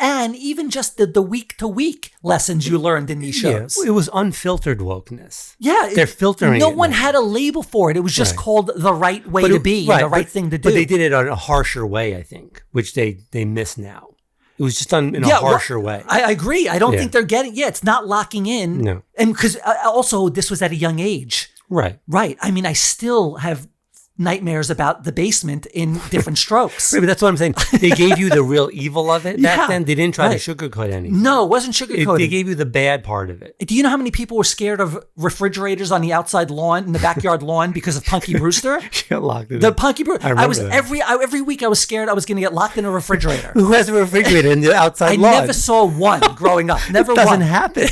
and even just the week to week lessons you learned in these shows. It was unfiltered wokeness. Yeah. They're filtering No it one now. had a label for it. It was just called the right way to be, the right thing to do. But they did it in a harsher way, I think, which they miss now. It was just done in a harsher way. I agree. I don't think they're getting, it's not locking in. No. And because also this was at a young age. Right. Right. I mean, I still have nightmares about the basement in different strokes. Right, but that's what I'm saying. They gave you the real evil of it back then. They didn't try to sugarcoat anything. No, it wasn't sugarcoated. They gave you the bad part of it. Do you know how many people were scared of refrigerators on the outside lawn, in the backyard lawn, because of Punky Brewster? Get locked in Punky Brewster. I was every week I was scared I was going to get locked in a refrigerator. Who has a refrigerator in the outside lawn? I never saw one growing up. Never it doesn't happen.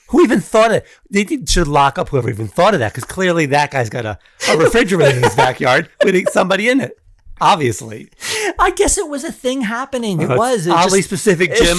Who even thought it? They should lock up whoever even thought of that, because clearly that guy's got a refrigerator in his backyard with somebody in it. Obviously. I guess it was a thing happening. It was. Oddly specific, Jim.